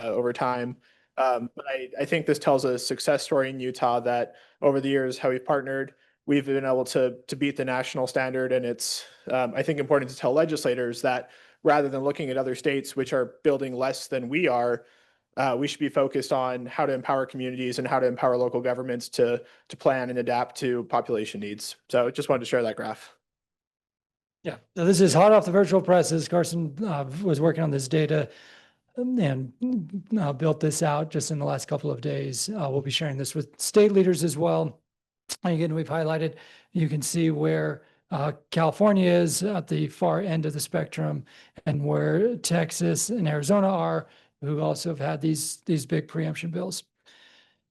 over time. But I think this tells a success story in Utah that over the years, how we've partnered, we've been able to beat the national standard. And it's, I think, important to tell legislators that rather than looking at other states which are building less than we are, we should be focused on how to empower communities and how to empower local governments to plan and adapt to population needs. So just wanted to share that graph. Yeah, so this is hot off the virtual presses. Carson was working on this data and built this out just in the last couple of days. We'll be sharing this with state leaders as well. And again, we've highlighted, you can see where California is at the far end of the spectrum and where Texas and Arizona are, who also have had these big preemption bills.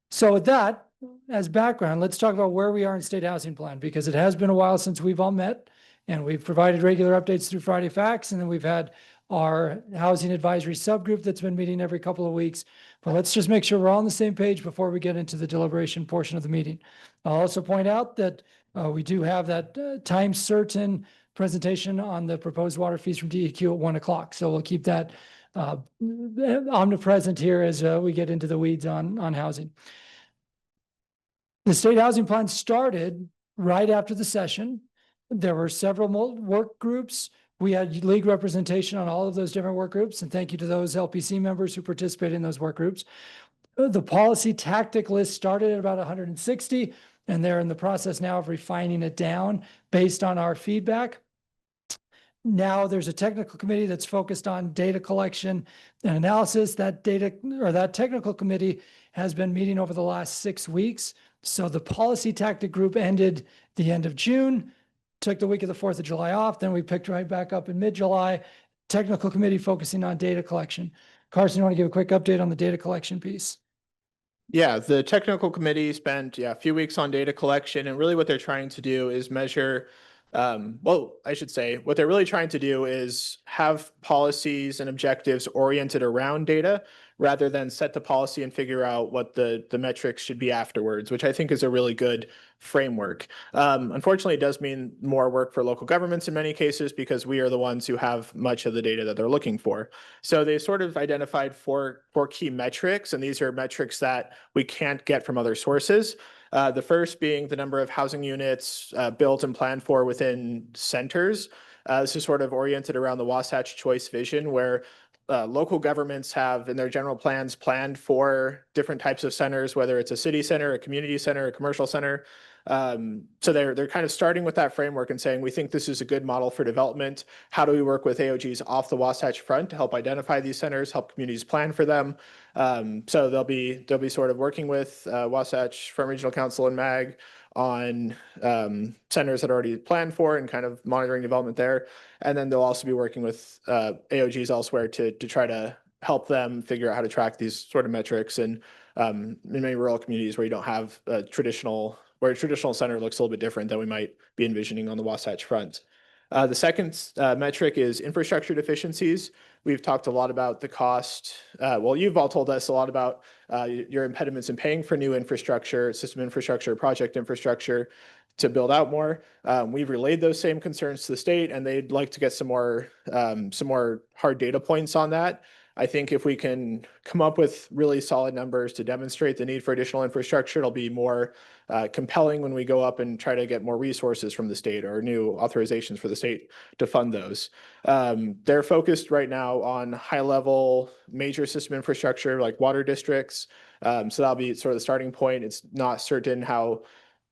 So with that as background, let's talk about where we are in state housing plan, because it has been a while since we've all met, and we've provided regular updates through Friday Facts, and then we've had our housing advisory subgroup that's been meeting every couple of weeks. But let's just make sure we're all on the same page before we get into the deliberation portion of the meeting. I'll also point out that we do have that time certain presentation on the proposed water fees from DEQ at 1 o'clock. So we'll keep that omnipresent here as we get into the weeds on housing. The state housing plan started right after the session. There were several work groups. We had league representation on all of those different work groups, and thank you to those LPC members who participated in those work groups. The policy tactic list started at about 160, and they're in the process now of refining it down based on our feedback. Now there's a technical committee that's focused on data collection and analysis. That technical committee has been meeting over the last 6 weeks. So the policy tactic group ended the end of June, took the week of the 4th of July off. Then we picked right back up in mid-July. Technical committee focusing on data collection. Carson, you want to give a quick update on the data collection piece? Yeah, the technical committee spent a few weeks on data collection, and really what they're trying to do is measure, well, I should say, what they're really trying to do is have policies and objectives oriented around data rather than set the policy and figure out what the metrics should be afterwards, which I think is a really good framework. Unfortunately, it does mean more work for local governments in many cases because we are the ones who have much of the data that they're looking for. So they sort of identified four key metrics, and these are metrics that we can't get from other sources. The first being the number of housing units built and planned for within centers. This is sort of oriented around the Wasatch Choice vision, where local governments have in their general plans planned for different types of centers, whether it's a city center, a community center, a commercial center. So they're kind of starting with that framework and saying, we think this is a good model for development. How do we work with AOGs off the Wasatch Front to help identify these centers, help communities plan for them? So they'll be sort of working with Wasatch Front Regional Council and MAG on centers that are already planned for and kind of monitoring development there. And then they'll also be working with AOGs elsewhere to try to help them figure out how to track these sort of metrics. And in many rural communities where you don't have a traditional center looks a little bit different than we might be envisioning on the Wasatch Front. The second metric is infrastructure deficiencies. We've talked a lot about the cost. Well, you've all told us a lot about your impediments in paying for new infrastructure, system infrastructure, project infrastructure to build out more. We've relayed those same concerns to the state, and they'd like to get some more hard data points on that. I think if we can come up with really solid numbers to demonstrate the need for additional infrastructure, it'll be more compelling when we go up and try to get more resources from the state or new authorizations for the state to fund those. They're focused right now on high-level major system infrastructure like water districts. So that'll be sort of the starting point. It's not certain how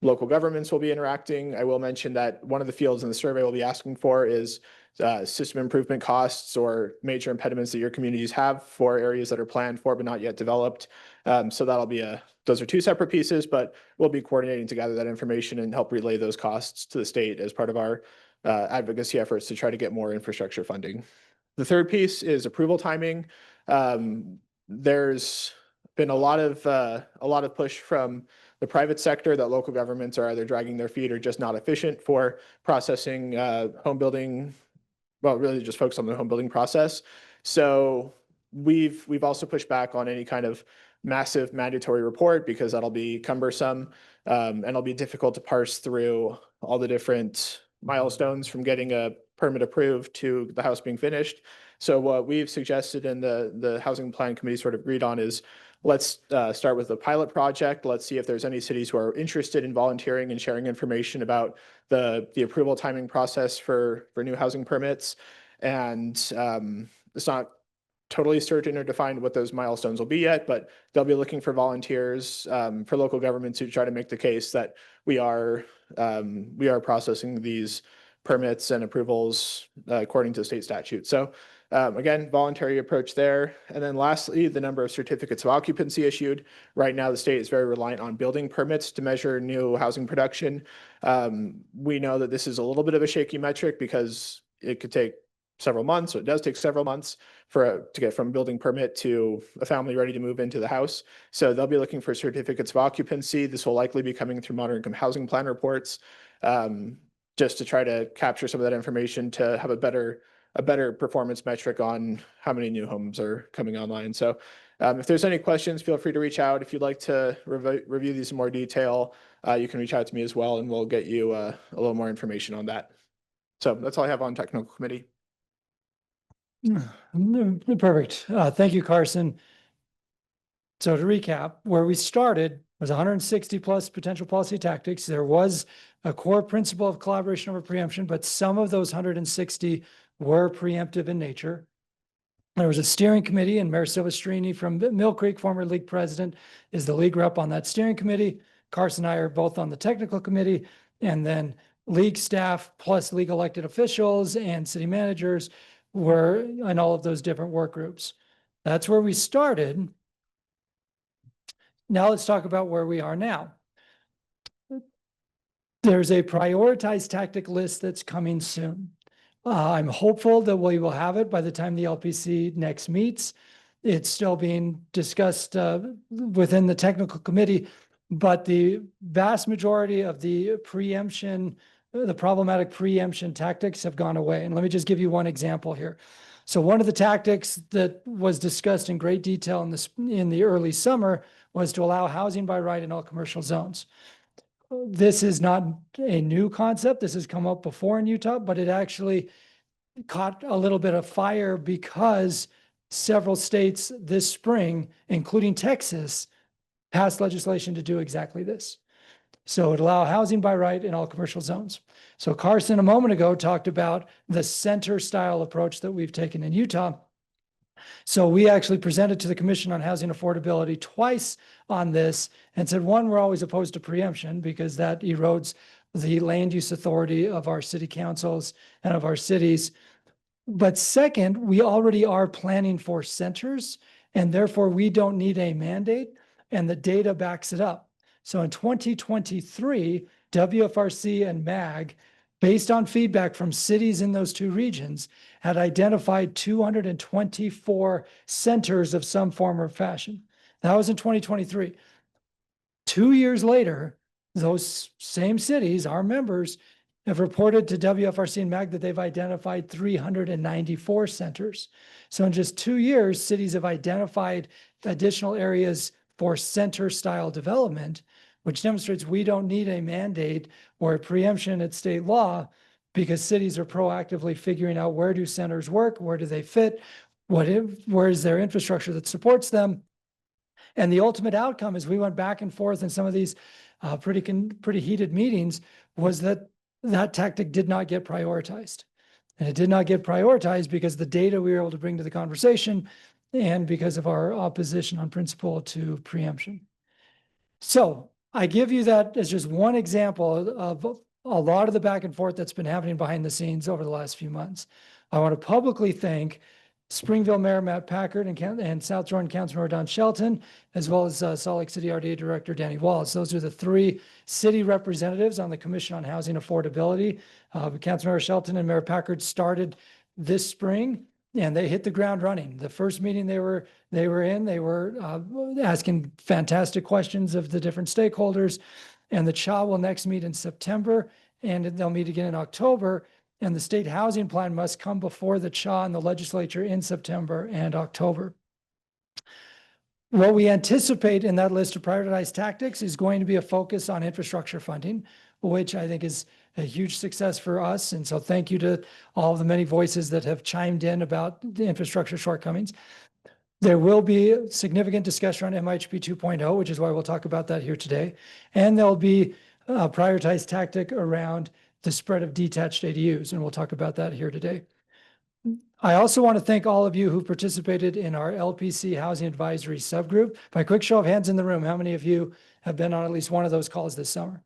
local governments will be interacting. I will mention that one of the fields in the survey we'll be asking for is system improvement costs or major impediments that your communities have for areas that are planned for but not yet developed. So that'll be those are two separate pieces, but we'll be coordinating to gather that information and help relay those costs to the state as part of our advocacy efforts to try to get more infrastructure funding. The third piece is approval timing. There's been a lot of push from the private sector that local governments are either dragging their feet or just not efficient for processing home building. Well, really just focus on the home building process. So we've also pushed back on any kind of massive mandatory report because that'll be cumbersome and it'll be difficult to parse through all the different milestones from getting a permit approved to the house being finished. So what we've suggested and the Housing Plan Committee sort of agreed on is let's start with a pilot project. Let's see if there's any cities who are interested in volunteering and sharing information about the approval timing process for new housing permits. And it's not totally certain or defined what those milestones will be yet, but they'll be looking for volunteers for local governments who try to make the case that we are processing these permits and approvals according to state statute. So again, voluntary approach there. And then lastly, the number of certificates of occupancy issued. Right now, the state is very reliant on building permits to measure new housing production. We know that this is a little bit of a shaky metric because it could take several months, or it does take several months to get from building permit to a family ready to move into the house. So they'll be looking for certificates of occupancy. This will likely be coming through moderate income housing plan reports, just to try to capture some of that information to have a better performance metric on how many new homes are coming online. So if there's any questions, feel free to reach out. If you'd like to review these in more detail, you can reach out to me as well, and we'll get you a little more information on that. So that's all I have on technical committee. Perfect. Thank you, Carson. So to recap, where we started was 160 plus potential policy tactics. There was a core principle of collaboration over preemption, but some of those 160 were preemptive in nature. There was a steering committee, and Mayor Silvestrini from Mill Creek, former league president, is the league rep on that steering committee. Carson and I are both on the technical committee, and then league staff plus league elected officials and city managers were in all of those different work groups. That's where we started. Now let's talk about where we are now. There's a prioritized tactic list that's coming soon. I'm hopeful that we will have it by the time the LPC next meets. It's still being discussed within the technical committee, but the vast majority of the preemption, the problematic preemption tactics have gone away. And let me just give you one example here. So one of the tactics that was discussed in great detail in the early summer was to allow housing by right in all commercial zones. This is not a new concept. This has come up before in Utah, but it actually caught a little bit of fire because several states this spring, including Texas, passed legislation to do exactly this. So it allow housing by right in all commercial zones. So Carson a moment ago talked about the center style approach that we've taken in Utah. So we actually presented to the Commission on Housing Affordability twice on this and said, one, we're always opposed to preemption because that erodes the land use authority of our city councils and of our cities. But second, we already are planning for centers, and therefore we don't need a mandate, and the data backs it up. So in 2023, WFRC and MAG, based on feedback from cities in those two regions, had identified 224 centers of some form or fashion. That was in 2023. 2 years later, those same cities, our members, have reported to WFRC and MAG that they've identified 394 centers. So in just 2 years, cities have identified additional areas for center-style development, which demonstrates we don't need a mandate or a preemption at state law because cities are proactively figuring out where do centers work, where do they fit, where is their infrastructure that supports them. And the ultimate outcome is we went back and forth in some of these pretty heated meetings was that tactic did not get prioritized. And it did not get prioritized because the data we were able to bring to the conversation and because of our opposition on principle to preemption. So I give you that as just one example of a lot of the back and forth that's been happening behind the scenes over the last few months. I want to publicly thank Springville Mayor Matt Packard and South Jordan Councilor Don Shelton, as well as Salt Lake City RDA Director Danny Wallace. Those are the three city representatives on the Commission on Housing Affordability. Councilor Shelton and Mayor Packard started this spring, and they hit the ground running. The first meeting they were asking fantastic questions of the different stakeholders, and the CHA will next meet in September, and they'll meet again in October. And the state housing plan must come before the CHA and the legislature in September and October. What we anticipate in that list of prioritized tactics is going to be a focus on infrastructure funding, which I think is a huge success for us. And so thank you to all of the many voices that have chimed in about the infrastructure shortcomings. There will be significant discussion on MIHP 2.0, which is why we'll talk about that here today. And there'll be a prioritized tactic around the spread of detached ADUs, and we'll talk about that here today. I also want to thank all of you who participated in our LPC Housing Advisory subgroup. By quick show of hands in the room, how many of you have been on at least one of those calls this summer?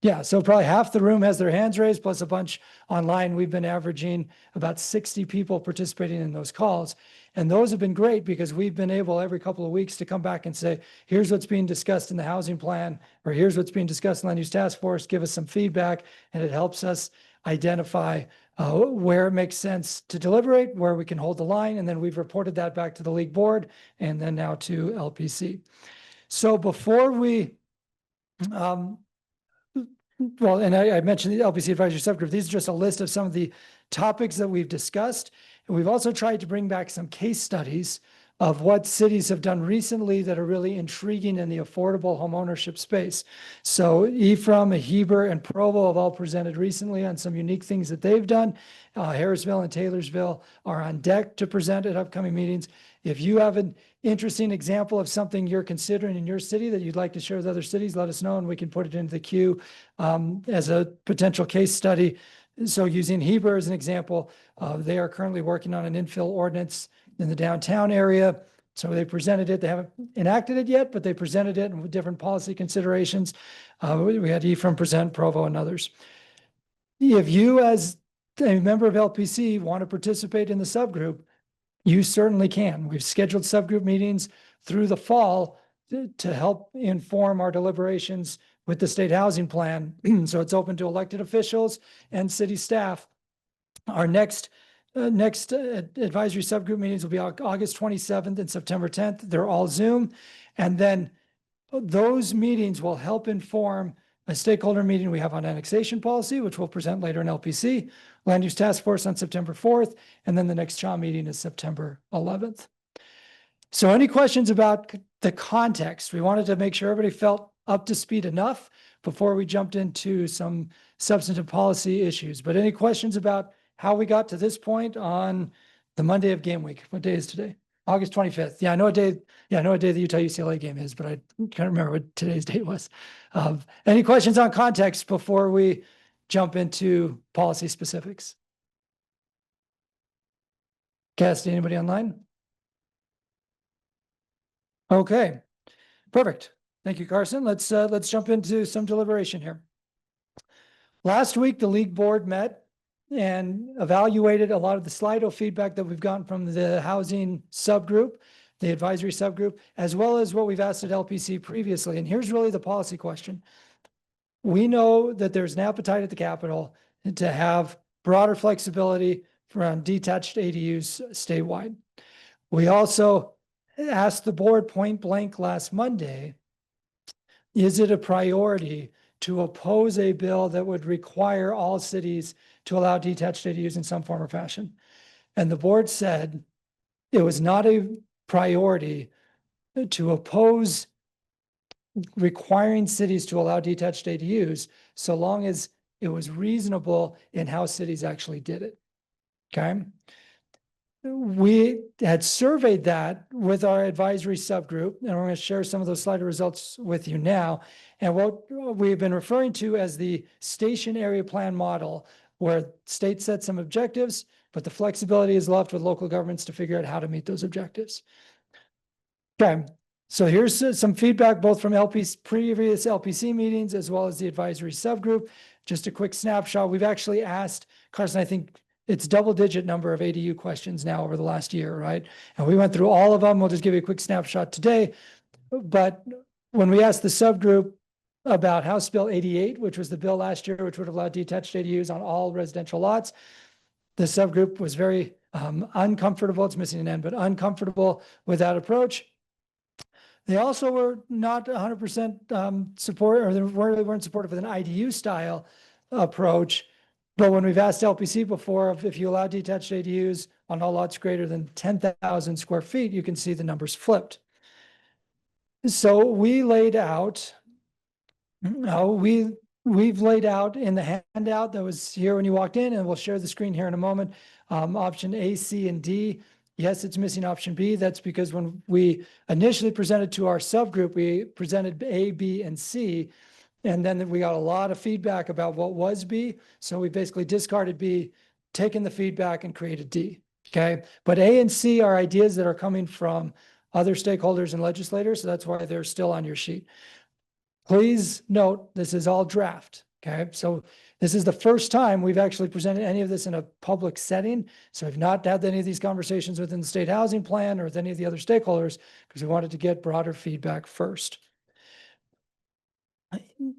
Yeah, so probably half the room has their hands raised, plus a bunch online. We've been averaging about 60 people participating in those calls. And those have been great because we've been able every couple of weeks to come back and say, here's what's being discussed in the housing plan, or here's what's being discussed in the land use task force, give us some feedback, and it helps us identify where it makes sense to deliberate, where we can hold the line, and then we've reported that back to the league board and then now to LPC. So before we, well, and I mentioned the LPC advisory subgroup. These are just a list of some of the topics that we've discussed. And we've also tried to bring back some case studies of what cities have done recently that are really intriguing in the affordable homeownership space. So Ephraim, Heber, and Provo have all presented recently on some unique things that they've done. Harrisville and Taylorsville are on deck to present at upcoming meetings. If you have an interesting example of something you're considering in your city that you'd like to share with other cities, let us know and we can put it into the queue as a potential case study. So using Heber as an example, they are currently working on an infill ordinance in the downtown area. So they presented it. They haven't enacted it yet, but they presented it with different policy considerations. We had Ephraim present, Provo, and others. If you as a member of LPC want to participate in the subgroup, you certainly can. We've scheduled subgroup meetings through the fall to help inform our deliberations with the state housing plan. So it's open to elected officials and city staff. Our next advisory subgroup meetings will be August 27th and September 10th. They're all Zoom. And then those meetings will help inform a stakeholder meeting we have on annexation policy, which we'll present later in LPC, land use task force on September 4th, and then the next CHA meeting is September 11th. So any questions about the context? We wanted to make sure everybody felt up to speed enough before we jumped into some substantive policy issues. But any questions about how we got to this point on the Monday of game week? What day is today? August 25th. Yeah, I know what day the Utah UCLA game is, but I can't remember what today's date was. Any questions on context before we jump into policy specifics? Cast, anybody online? Okay, perfect. Thank you, Carson. Let's jump into some deliberation here. Last week, the league board met and evaluated a lot of the Slido feedback that we've gotten from the housing subgroup, the advisory subgroup, as well as what we've asked at LPC previously. And here's really the policy question. We know that there's an appetite at the Capitol to have broader flexibility around detached ADUs statewide. We also asked the board point blank last Monday, is it a priority to oppose a bill that would require all cities to allow detached ADUs in some form or fashion? And the board said it was not a priority to oppose requiring cities to allow detached ADUs so long as it was reasonable in how cities actually did it. Okay. We had surveyed that with our advisory subgroup, and we're going to share some of those Slido results with you now. And what we've been referring to as the station area plan model, where states set some objectives, but the flexibility is left with local governments to figure out how to meet those objectives. Okay, so here's some feedback both from previous LPC meetings as well as the advisory subgroup. Just a quick snapshot. We've actually asked, Carson, I think it's double-digit number of ADU questions now over the last year, right? And we went through all of them. We'll just give you a quick snapshot today. But when we asked the subgroup about House Bill 88, which was the bill last year, which would allow detached ADUs on all residential lots, the subgroup was very uncomfortable. It's missing an N, but uncomfortable with that approach. They also were not 100% support, or they weren't supportive of an IDU style approach. But when we've asked LPC before, if you allow detached ADUs on all lots greater than 10,000 square feet, you can see the numbers flipped. So we laid out, we we've laid out in the handout that was here when you walked in, and we'll share the screen here in a moment. Option A, C, and D. Yes, it's missing option B. That's because when we initially presented to our subgroup, we presented A, B, and C. And then we got a lot of feedback about what was B. So we basically discarded B, taken the feedback, and created D. Okay. But A and C are ideas that are coming from other stakeholders and legislators. So that's why they're still on your sheet. Please note, this is all draft. Okay. So this is the first time we've actually presented any of this in a public setting. So we've not had any of these conversations within the state housing plan or with any of the other stakeholders because we wanted to get broader feedback first.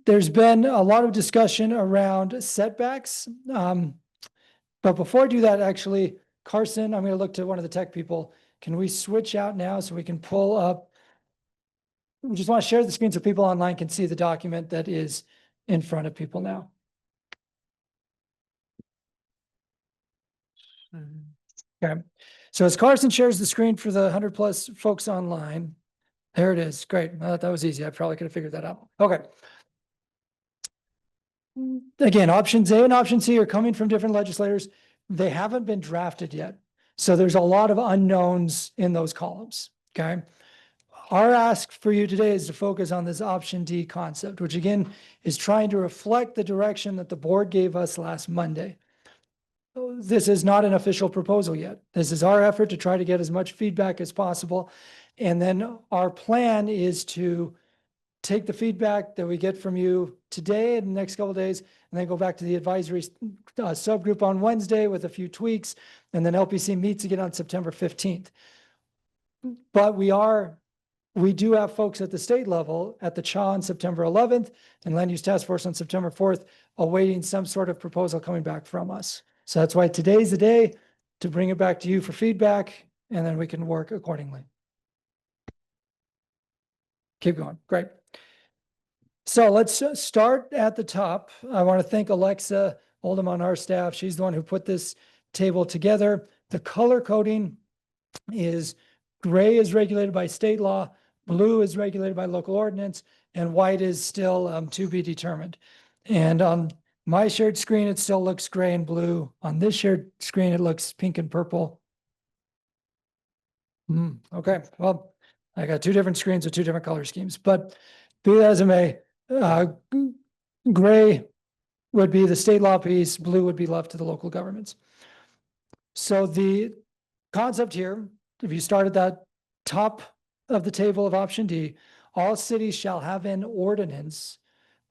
There's been a lot of discussion around setbacks. But before I do that, actually, Carson, I'm going to look to one of the tech people. Can we switch out now so we can pull up? We just want to share the screen so people online can see the document that is in front of people now. Okay. So as Carson shares the screen for the 100+ folks online, there it is. Great. That was easy. I probably could have figured that out. Okay. Again, options A and option C are coming from different legislators. They haven't been drafted yet. So there's a lot of unknowns in those columns. Okay. Our ask for you today is to focus on this option D concept, which again is trying to reflect the direction that the board gave us last Monday. This is not an official proposal yet. This is our effort to try to get as much feedback as possible. And then our plan is to take the feedback that we get from you today and the next couple of days, and then go back to the advisory subgroup on Wednesday with a few tweaks, and then LPC meets again on September 15th. But we do have folks at the state level at the CHA on September 11th and Land Use Task Force on September 4th, awaiting some sort of proposal coming back from us. So that's why today's the day to bring it back to you for feedback, and then we can work accordingly. Keep going. Great. So let's start at the top. I want to thank Alexa Oldham on our staff. She's the one who put this table together. The color coding is gray is regulated by state law, blue is regulated by local ordinance, and white is still to be determined. And on my shared screen, it still looks gray and blue. On this shared screen, it looks pink and purple. Okay, well, I got two different screens with two different color schemes, but be that as it may, gray would be the state law piece, blue would be left to the local governments. So the concept here, if you start at that top of the table of option D, all cities shall have an ordinance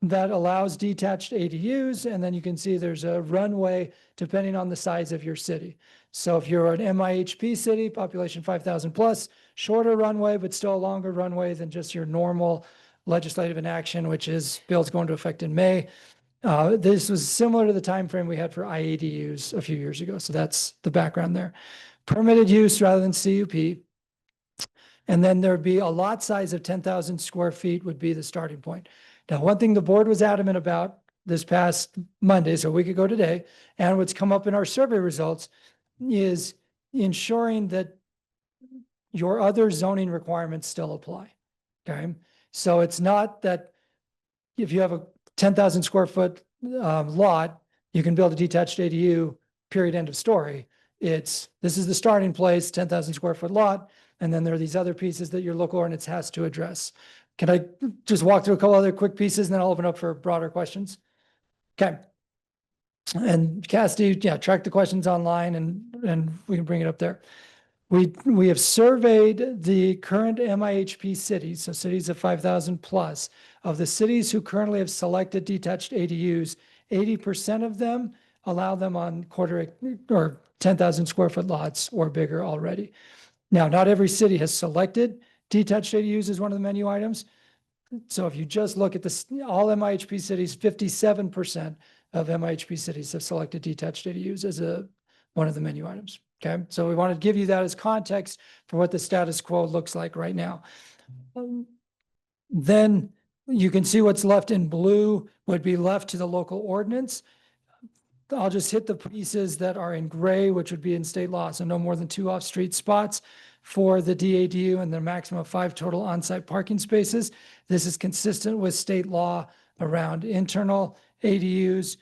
that allows detached ADUs, and then you can see there's a runway depending on the size of your city. So if you're an MIHP city, population 5,000 plus, shorter runway, but still a longer runway than just your normal legislative inaction, which is bills going to effect in May. This was similar to the time frame we had for IADUs a few years ago. So that's the background there. Permitted use rather than CUP. And then there'd be a lot size of 10,000 square feet would be the starting point. Now, one thing the board was adamant about this past Monday, so a week ago today, and what's come up in our survey results is ensuring that your other zoning requirements still apply. Okay. So it's not that if you have a 10,000 square foot lot, you can build a detached ADU, period, end of story. This is the starting place, 10,000 square foot lot. And then there are these other pieces that your local ordinance has to address. Can I just walk through a couple other quick pieces and then I'll open up for broader questions? Okay. And Cassidy, yeah, track the questions online and we can bring it up there. We have surveyed the current MIHP cities, so cities of 5,000 plus. Of the cities who currently have selected detached ADUs, 80% of them allow them on quarter or 10,000 square foot lots or bigger already. Now, not every city has selected detached ADUs as one of the menu items. So if you just look at this, all MIHP cities, 57% of MIHP cities have selected detached ADUs as one of the menu items. Okay, so we wanted to give you that as context for what the status quo looks like right now. Then you can see what's left in blue would be left to the local ordinance. I'll just hit the pieces that are in gray, which would be in state law. So no more than 2 off-street spots for the DADU and the maximum of 5 total on-site parking spaces. This is consistent with state law around internal ADUs,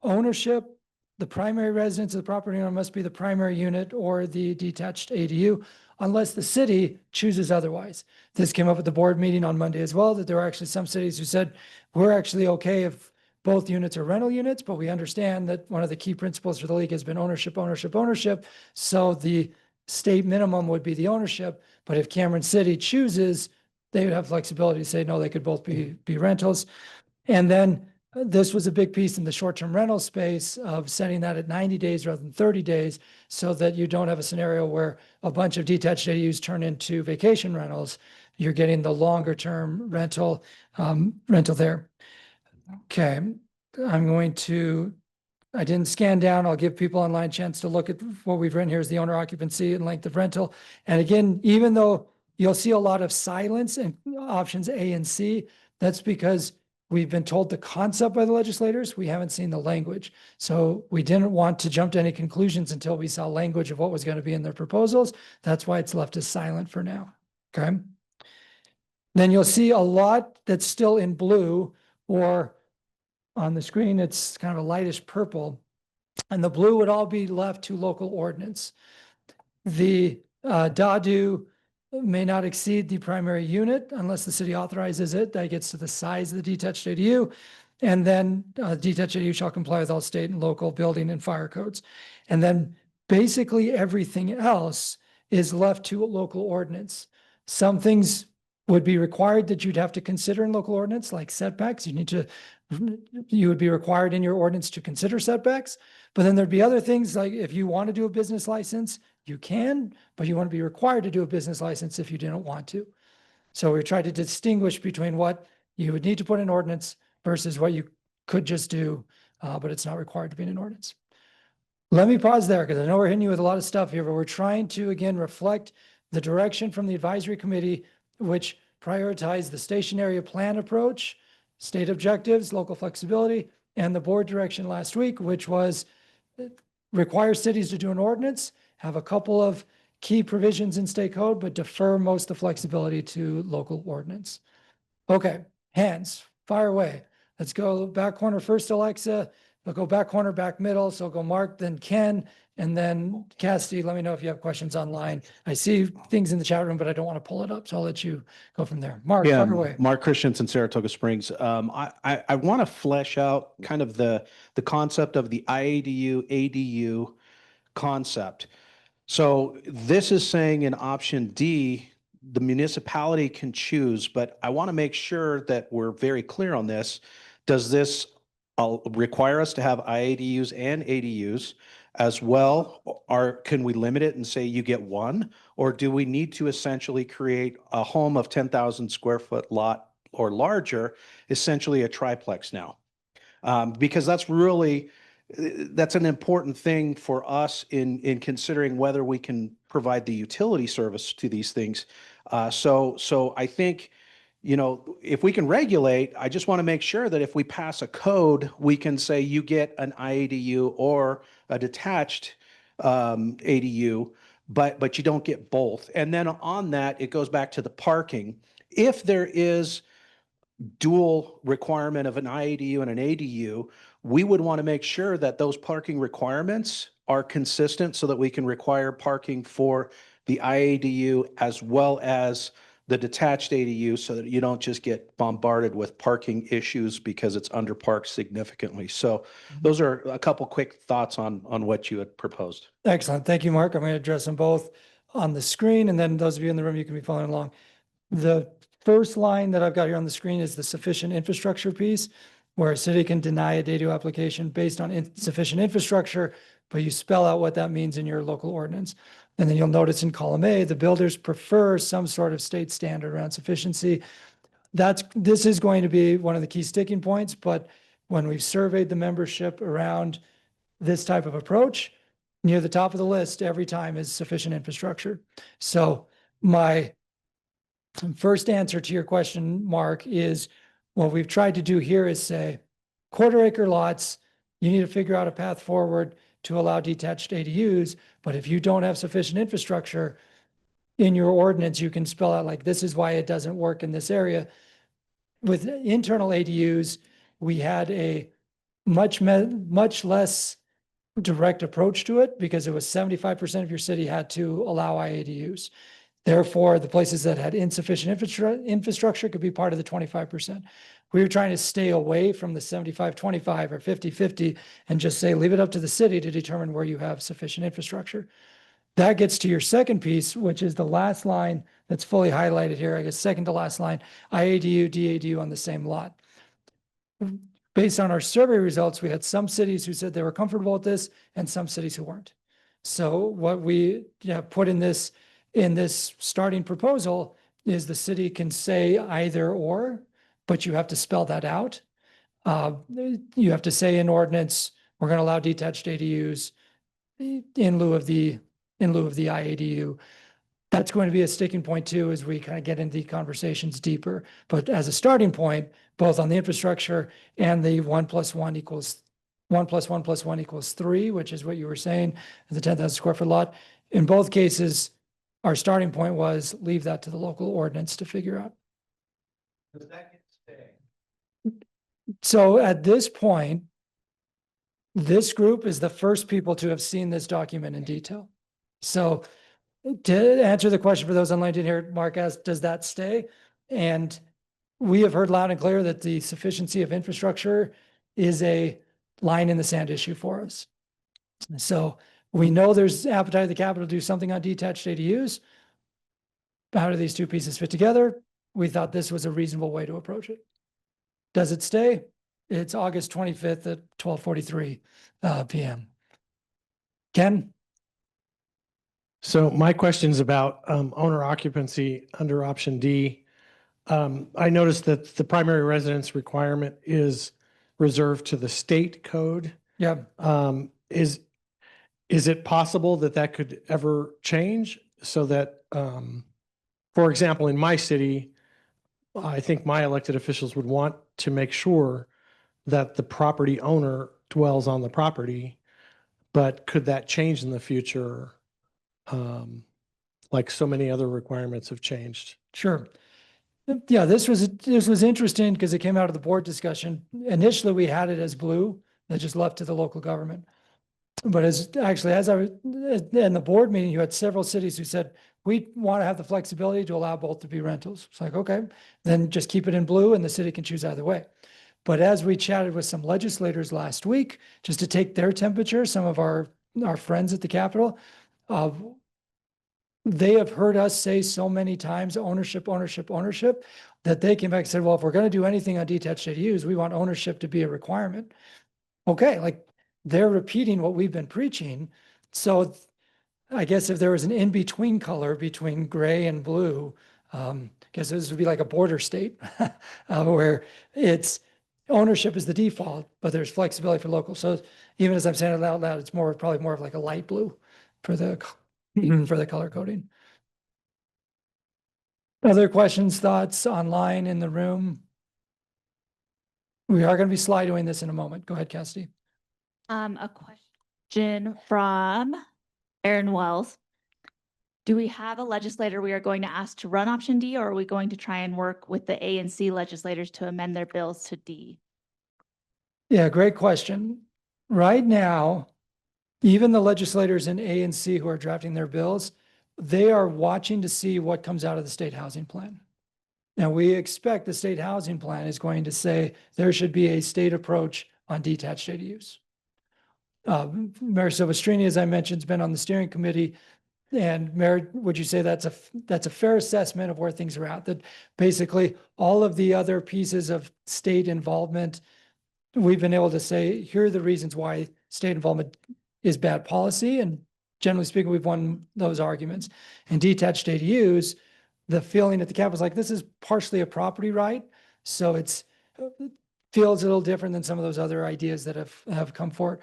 ownership. The primary residence of the property owner must be the primary unit or the detached ADU, unless the city chooses otherwise. This came up at the board meeting on Monday as well, that there are actually some cities who said, we're actually okay if both units are rental units, but we understand that one of the key principles for the league has been ownership, ownership, ownership. So the state minimum would be the ownership, but if Cameron City chooses, they would have flexibility to say, no, they could both be rentals. And then this was a big piece in the short-term rental space of setting that at 90 days rather than 30 days, so that you don't have a scenario where a bunch of detached ADUs turn into vacation rentals. You're getting the longer-term rental there. Okay, I didn't scan down. I'll give people online a chance to look at what we've written here is the owner occupancy and length of rental. And again, even though you'll see a lot of silence in options A and C, that's because we've been told the concept by the legislators. We haven't seen the language. So we didn't want to jump to any conclusions until we saw language of what was going to be in their proposals. That's why it's left as silent for now. Okay. Then you'll see a lot that's still in blue, or on the screen, it's kind of a lightish purple. And the blue would all be left to local ordinance. The DADU may not exceed the primary unit unless the city authorizes it. That gets to the size of the detached ADU. And then detached ADU shall comply with all state and local building and fire codes. And then basically everything else is left to local ordinance. Some things would be required that you'd have to consider in local ordinance, like setbacks. You would be required in your ordinance to consider setbacks. But then there'd be other things, like if you want to do a business license, you can, but you want to be required to do a business license if you didn't want to. So we tried to distinguish between what you would need to put in ordinance versus what you could just do, but it's not required to be in an ordinance. Let me pause there because I know we're hitting you with a lot of stuff here, but we're trying to, again, reflect the direction from the advisory committee, which prioritized the station area plan approach, state objectives, local flexibility, and the board direction last week, which was require cities to do an ordinance, have a couple of key provisions in state code, but defer most of the flexibility to local ordinance. Okay, hands, fire away. Let's go back corner first, Alexa. We'll go back corner, back middle. So go Mark, then Ken, and then Cassidy. Let me know if you have questions online. I see things in the chat room, but I don't want to pull it up. So I'll let you go from there. Mark, Yeah, fire away. Mark Christensen, Saratoga Springs. I want to flesh out kind of the concept of the IADU, ADU concept. So this is saying in option D, the municipality can choose, but I want to make sure that we're very clear on this. Does this require us to have IADUs and ADUs as well? Or can we limit it and say you get one? Or do we need to essentially create a home of 10,000 square foot lot or larger, essentially a triplex now? Because that's really, that's an important thing for us in considering whether we can provide the utility service to these things. So I think, you know, if we can regulate, I just want to make sure that if we pass a code, we can say you get an IADU or a detached ADU, but you don't get both. And then on that, it goes back to the parking. If there is dual requirement of an IADU and an ADU, we would want to make sure that those parking requirements are consistent so that we can require parking for the IADU as well as the detached ADU, so that you don't just get bombarded with parking issues because it's underparked significantly. So those are a couple quick thoughts on what you had proposed. Excellent. Thank you, Mark. I'm going to address them both on the screen, and then those of you in the room, you can be following along. The first line that I've got here on the screen is the sufficient infrastructure piece, where a city can deny a DADU application based on insufficient infrastructure, but you spell out what that means in your local ordinance. And then you'll notice in column A, the builders prefer some sort of state standard around sufficiency. This is going to be one of the key sticking points, but when we've surveyed the membership around this type of approach, near the top of the list every time is sufficient infrastructure. So my first answer to your question, Mark, is what we've tried to do here is say, quarter acre lots, you need to figure out a path forward to allow detached ADUs. But if you don't have sufficient infrastructure in your ordinance, you can spell out like, this is why it doesn't work in this area. With internal ADUs, we had a much less direct approach to it because it was 75% of your city had to allow IADUs. Therefore, the places that had insufficient infrastructure could be part of the 25%. We were trying to stay away from the 75-25 or 50-50 and just say, leave it up to the city to determine where you have sufficient infrastructure. That gets to your second piece, which is the last line that's fully highlighted here. I guess second to last line, IADU, DADU on the same lot. Based on our survey results, we had some cities who said they were comfortable with this and some cities who weren't. So what we put in this starting proposal is the city can say either or, but you have to spell that out. You have to say in ordinance, we're going to allow detached ADUs in lieu of the IADU. That's going to be a sticking point too, as we kind of get into the conversations deeper. But as a starting point, both on the infrastructure and the 1 + 1 = 1 + 1 + 1 = 3, which is what you were saying, the 10,000 square foot lot. In both cases, our starting point was leave that to the local ordinance to figure out. Does that get stayed? So at this point, this group is the first people to have seen this document in detail. So to answer the question for those online didn't hear, Mark asked, does that stay? And we have heard loud and clear that the sufficiency of infrastructure is a line in the sand issue for us. So we know there's appetite of the capital to do something on detached ADUs. How do these two pieces fit together? We thought this was a reasonable way to approach it. Does it stay? It's August 25th at 12:43 p.m. Ken? So my question's about owner occupancy under option D. I noticed that the primary residence requirement is reserved to the state code. Yeah. Is it possible that that could ever change so that, for example, in my city, I think my elected officials would want to make sure that the property owner dwells on the property, but could that change in the future? Like so many other requirements have changed. Sure. Yeah, this was interesting because it came out of the board discussion. Initially, we had it as blue, that just left to the local government. But in the board meeting, you had several cities who said, we want to have the flexibility to allow both to be rentals. It's like, okay, then just keep it in blue and the city can choose either way. But as we chatted with some legislators last week, just to take their temperature, some of our friends at the Capitol, they have heard us say so many times, ownership, that they came back and said, well, if we're going to do anything on detached ADUs, we want ownership to be a requirement. Okay, like they're repeating what we've been preaching. So I guess if there was an in-between color between gray and blue, because this would be like a border state where it's ownership is the default, but there's flexibility for local. So even as I'm saying it out loud, it's probably more of like a light blue for the color coding. Other questions, thoughts online in the room? We are going to be sliding this in a moment. Go ahead, Cassidy. A question from Aaron Wells. Do we have a legislator we are going to ask to run option D, or are we going to try and work with the A and C legislators to amend their bills to D? Yeah, great question. Right now, even the legislators in A and C who are drafting their bills, they are watching to see what comes out of the state housing plan. Now, we expect the state housing plan is going to say there should be a state approach on detached ADUs. Mayor Silvestrini, as I mentioned, has been on the steering committee. And Mayor, would you say that's a fair assessment of where things are at? That basically all of the other pieces of state involvement, we've been able to say, here are the reasons why state involvement is bad policy. And generally speaking, we've won those arguments. And detached ADUs, the feeling at the Capitol is like, this is partially a property right. So it feels a little different than some of those other ideas that have come forward.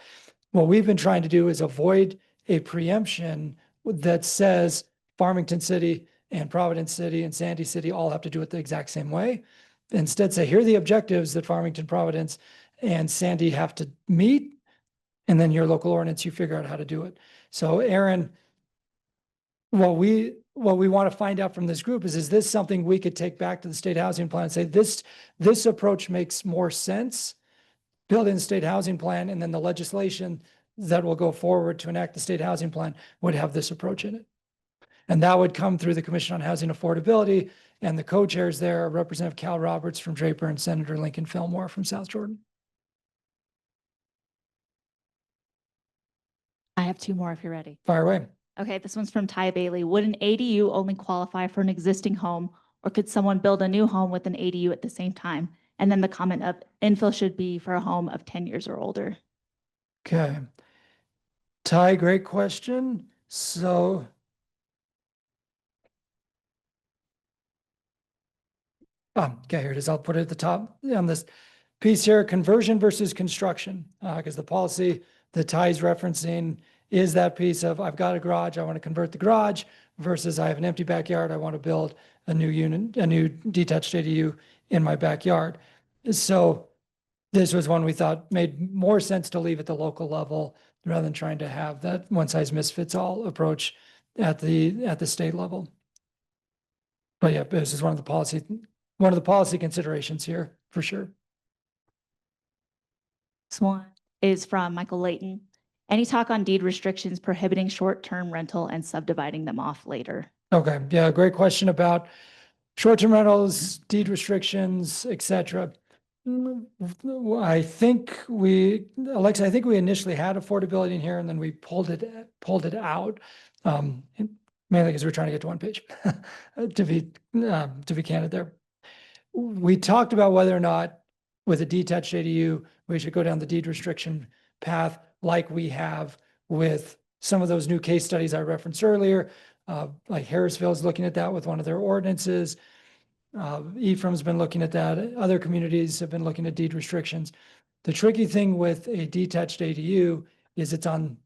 What we've been trying to do is avoid a preemption that says Farmington City and Providence City and Sandy City all have to do it the exact same way. Instead, say, here are the objectives that Farmington, Providence, and Sandy have to meet. And then your local ordinance, you figure out how to do it. So Aaron, what we want to find out from this group is this something we could take back to the state housing plan and say, this approach makes more sense built-in state housing plan, and then the legislation that will go forward to enact the state housing plan would have this approach in it. And that would come through the Commission on Housing Affordability, and the co-chairs there are Representative Cal Roberts from Draper and Senator Lincoln Fillmore from South Jordan. I have two more if you're ready. Fire away. Okay, this one's from Ty Bailey. Would an ADU only qualify for an existing home, or could someone build a new home with an ADU at the same time? And then the comment of infill should be for a home of 10 years or older. Okay. Ty, great question. So okay, here it is. I'll put it at the top on this piece here, conversion versus construction, because the policy that Ty's referencing is that piece of I've got a garage, I want to convert the garage versus I have an empty backyard, I want to build a new unit, a new detached ADU in my backyard. So this was one we thought made more sense to leave at the local level rather than trying to have that one size misfits all approach at the state level. But yeah, this is one of the policy considerations here for sure. This one is from Michael Layton. Any talk on deed restrictions prohibiting short-term rental and subdividing them off later? Okay, yeah, great question about short-term rentals, deed restrictions, et cetera. I think Alexa, I think we initially had affordability in here and then we pulled it out. Mainly because we're trying to get to one page, to be candid there. We talked about whether or not with a detached ADU, we should go down the deed restriction path like we have with some of those new case studies I referenced earlier. Like Harrisville's looking at that with one of their ordinances. Ephraim's been looking at that. Other communities have been looking at deed restrictions. The tricky thing with a detached ADU is it's on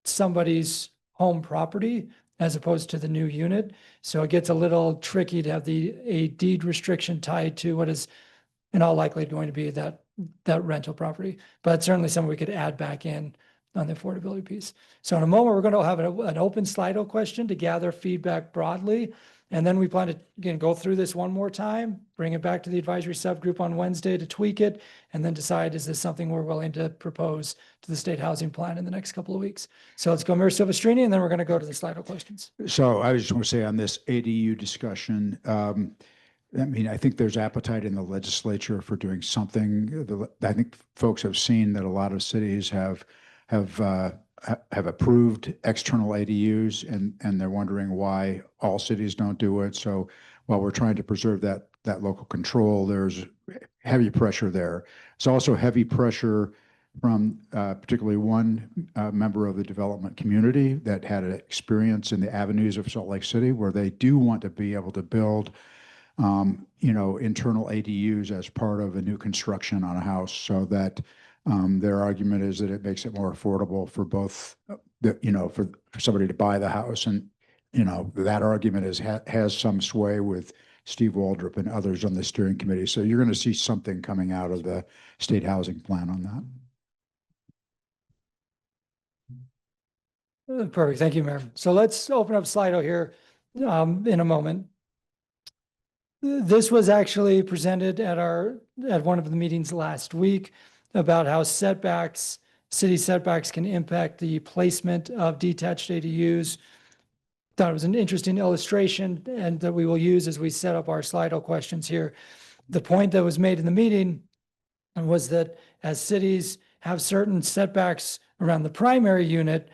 somebody's home property as opposed to the new unit. So it gets a little tricky to have a deed restriction tied to what is in all likelihood going to be that rental property. But certainly something we could add back in on the affordability piece. So in a moment, we're going to have an open Slido question to gather feedback broadly. And then we plan to, again, go through this one more time, bring it back to the advisory subgroup on Wednesday to tweak it, and then decide, is this something we're willing to propose to the state housing plan in the next couple of weeks? So let's go Mayor Silvestrini, and then we're going to go to the Slido questions. So I just want to say on this ADU discussion, I mean, I think there's appetite in the legislature for doing something. I think folks have seen that a lot of cities have approved external ADUs, and they're wondering why all cities don't do it. So while we're trying to preserve that local control, there's heavy pressure there. There's also heavy pressure from particularly one member of the development community that had an experience in the avenues of Salt Lake City, where they do want to be able to build internal ADUs as part of a new construction on a house, so that their argument is that it makes it more affordable for both, for somebody to buy the house. And, that argument has some sway with Steve Waldrop and others on the steering committee. So you're going to see something coming out of the state housing plan on that. Perfect. Thank you, Mayor. So let's open up Slido here in a moment. This was actually presented at one of the meetings last week about how city setbacks can impact the placement of detached ADUs. Thought it was an interesting illustration and that we will use as we set up our Slido questions here. The point that was made in the meeting was that as cities have certain setbacks around the primary unit,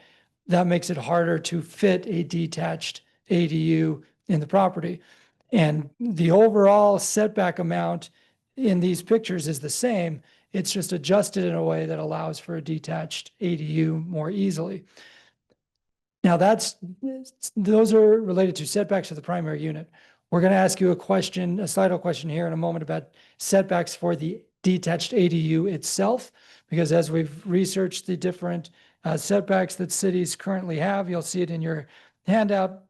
that makes it harder to fit a detached ADU in the property. And the overall setback amount in these pictures is the same. It's just adjusted in a way that allows for a detached ADU more easily. Now those are related to setbacks of the primary unit. We're going to ask you a Slido question here in a moment about setbacks for the detached ADU itself, because as we've researched the different setbacks that cities currently have, you'll see it in your handout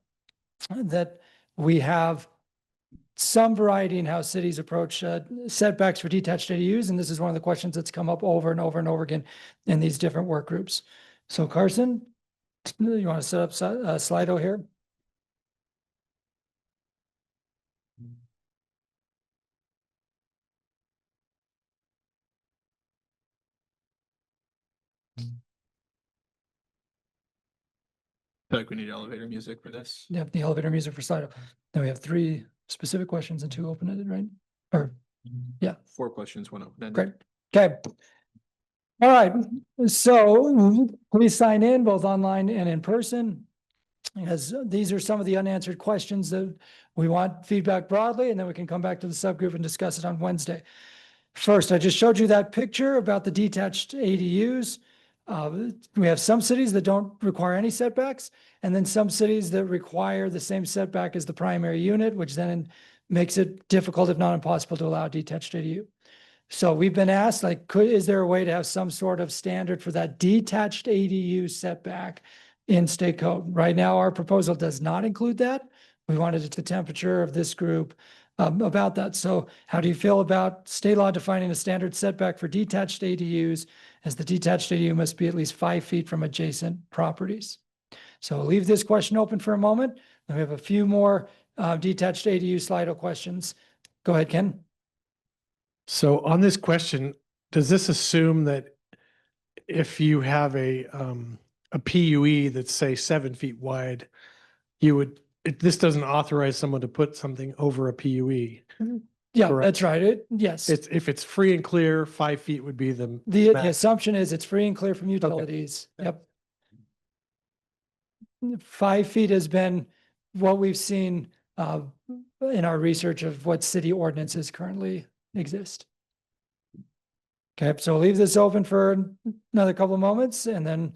that we have some variety in how cities approach setbacks for detached ADUs. And this is one of the questions that's come up over and over and over again in these different work groups. So Carson, you want to set up Slido here? feel like we need elevator music for this. Yep, the elevator music for Slido. Then we have 3 specific questions and 2 open-ended, right? Or, 4 questions, 1 open-ended. great. Okay. All right, so please sign in both online and in person. As these are some of the unanswered questions that we want feedback broadly, and then we can come back to the subgroup and discuss it on Wednesday. First, I just showed you that picture about the detached ADUs. We have some cities that don't require any setbacks, and then some cities that require the same setback as the primary unit, which then makes it difficult, if not impossible, to allow detached ADU. So we've been asked, like, is there a way to have some sort of standard for that detached ADU setback in state code? Right now, our proposal does not include that. We wanted it the temperature of this group about that. So how do you feel about state law defining a standard setback for detached ADUs, as the detached ADU must be at least 5 feet from adjacent properties? So I'll leave this question open for a moment. And we have a few more detached ADU Slido questions. Go ahead, Ken. So on this question, does this assume that if you have a PUE that's say 7 feet wide, this doesn't authorize someone to put something over a PUE? Yeah, Correct. that's right. Yes. If it's free and clear, 5 feet would be the The max. assumption is it's free and clear from utilities. Yep. 5 feet has been what we've seen in our research of what city ordinances currently exist. Okay, so we'll leave this open for another couple of moments, and then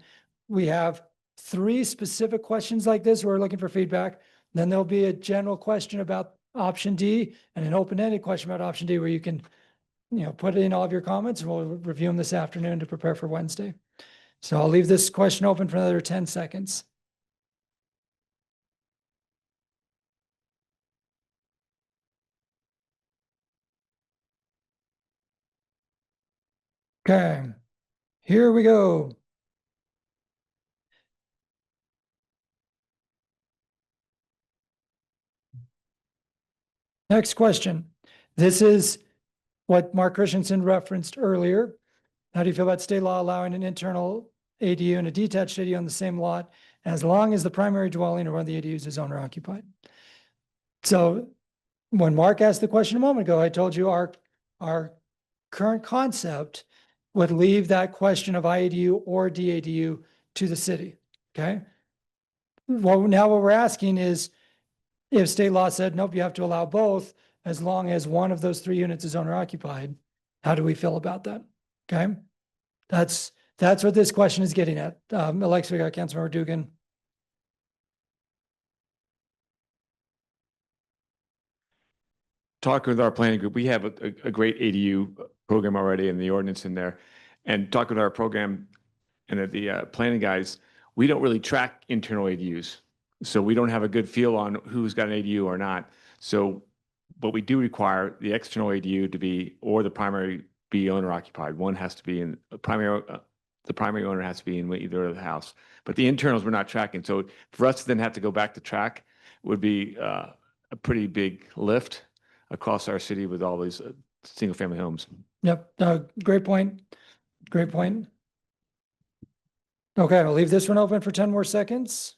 we have 3 specific questions like this. We're looking for feedback. Then there'll be a general question about option D and an open-ended question about option D where you can, put in all of your comments, and we'll review them this afternoon to prepare for Wednesday. So I'll leave this question open for another 10 seconds. Okay, here we go. Next question. This is what Mark Christensen referenced earlier. How do you feel about state law allowing an internal ADU and a detached ADU on the same lot as long as the primary dwelling or one of the ADUs is owner occupied? So when Mark asked the question a moment ago, I told you our current concept would leave that question of IADU or DADU to the city, okay? Well, now what we're asking is, if state law said, nope, you have to allow both, as long as one of those 3 units is owner occupied, how do we feel about that? Okay, that's what this question is getting at. Alexa, we got Councilmember Dugan. Talking with our planning group, we have a great ADU program already and the ordinance in there. And talking with our program and the planning guys, we don't really track internal ADUs. So we don't have a good feel on who's got an ADU or not. So, but we do require the external ADU to be, or the primary be owner occupied. One has to be in the primary owner has to be in either of the house, but the internals we're not tracking. So for us to then have to go back to track would be a pretty big lift across our city with all these single family homes. Yep, great point. Great point. Okay, I'll leave this one open for 10 more seconds.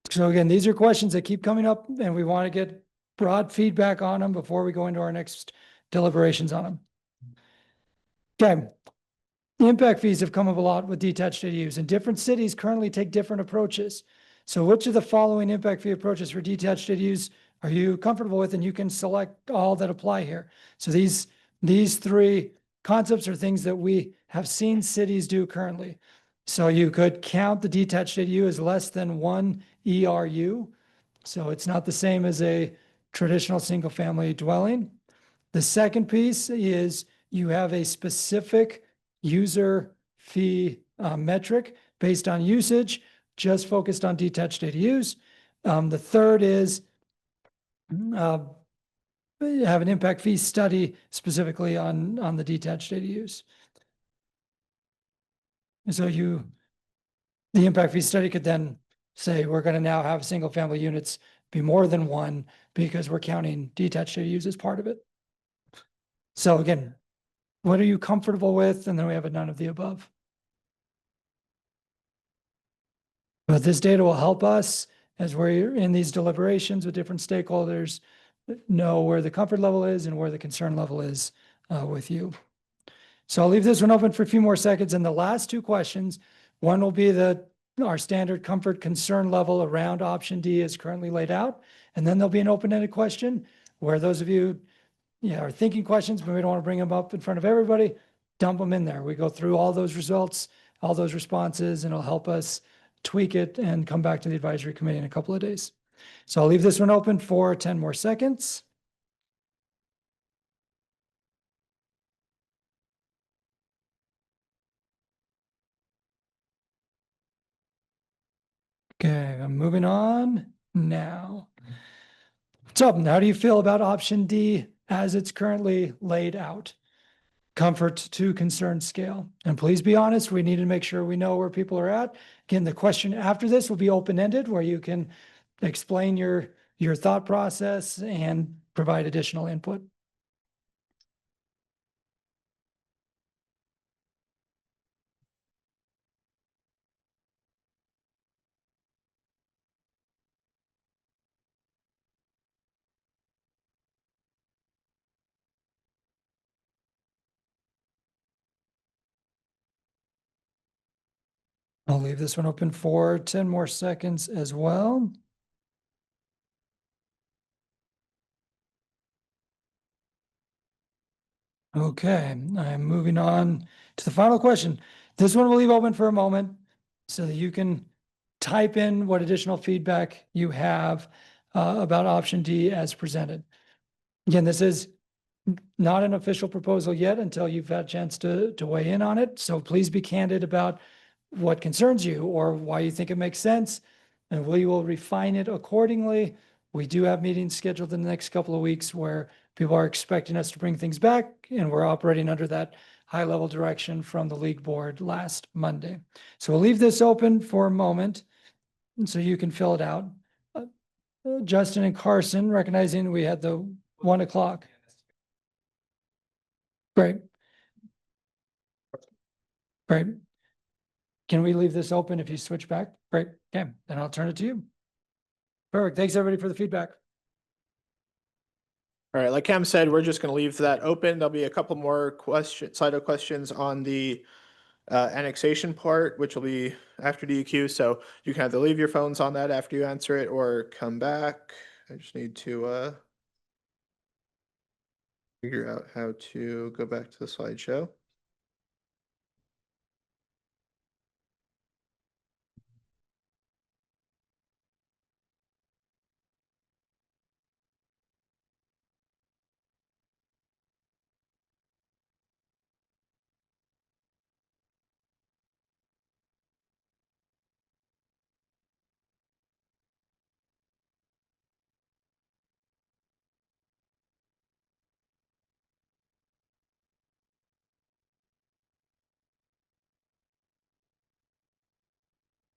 So again, these are questions that keep coming up, and we want to get broad feedback on them before we go into our next deliberations on them. Okay. Impact fees have come up a lot with detached ADUs, and different cities currently take different approaches. So which of the following impact fee approaches for detached ADUs are you comfortable with? And you can select all that apply here. So these 3 concepts are things that we have seen cities do currently. So you could count the detached ADU as less than 1 ERU. So it's not the same as a traditional single family dwelling. The second piece is you have a specific user fee metric based on usage, just focused on detached ADUs. The third is have an impact fee study specifically on the detached ADUs. And so the impact fee study could then say, we're going to now have single family units be more than 1 because we're counting detached ADUs as part of it. So again, what are you comfortable with? And then we have a none of the above. But this data will help us as we're in these deliberations with different stakeholders, know where the comfort level is and where the concern level is with you. So I'll leave this one open for a few more seconds. And the last two questions, one will be our standard comfort concern level around option D is currently laid out. And then there'll be an open-ended question where those of you are thinking questions, but we don't want to bring them up in front of everybody, dump them in there. We go through all those results, all those responses, and it'll help us tweak it and come back to the advisory committee in a couple of days. So I'll leave this one open for 10 more seconds. Okay, I'm moving on now. So how do you feel about option D as it's currently laid out? Comfort to concern scale. And please be honest, we need to make sure we know where people are at. Again, the question after this will be open-ended where you can explain your thought process and provide additional input. I'll leave this one open for 10 more seconds as well. Okay, I'm moving on to the final question. This one we'll leave open for a moment so that you can type in what additional feedback you have about option D as presented. Again, this is not an official proposal yet until you've had a chance to weigh in on it. So please be candid about what concerns you or why you think it makes sense, and we will refine it accordingly. We do have meetings scheduled in the next couple of weeks where people are expecting us to bring things back, and we're operating under that high-level direction from the league board last Monday. So we'll leave this open for a moment so you can fill it out. Justin and Carson, recognizing we had the 1 o'clock. Great. Great. Can we leave this open if you switch back? Great. Okay, then I'll turn it to you. Perfect. Thanks everybody for the feedback. All right, like Cam said, we're just going to leave that open. There'll be a couple more Slido questions on the annexation part, which will be after DEQ. So you can either leave your phones on that after you answer it or come back. I just need to figure out how to go back to the slideshow.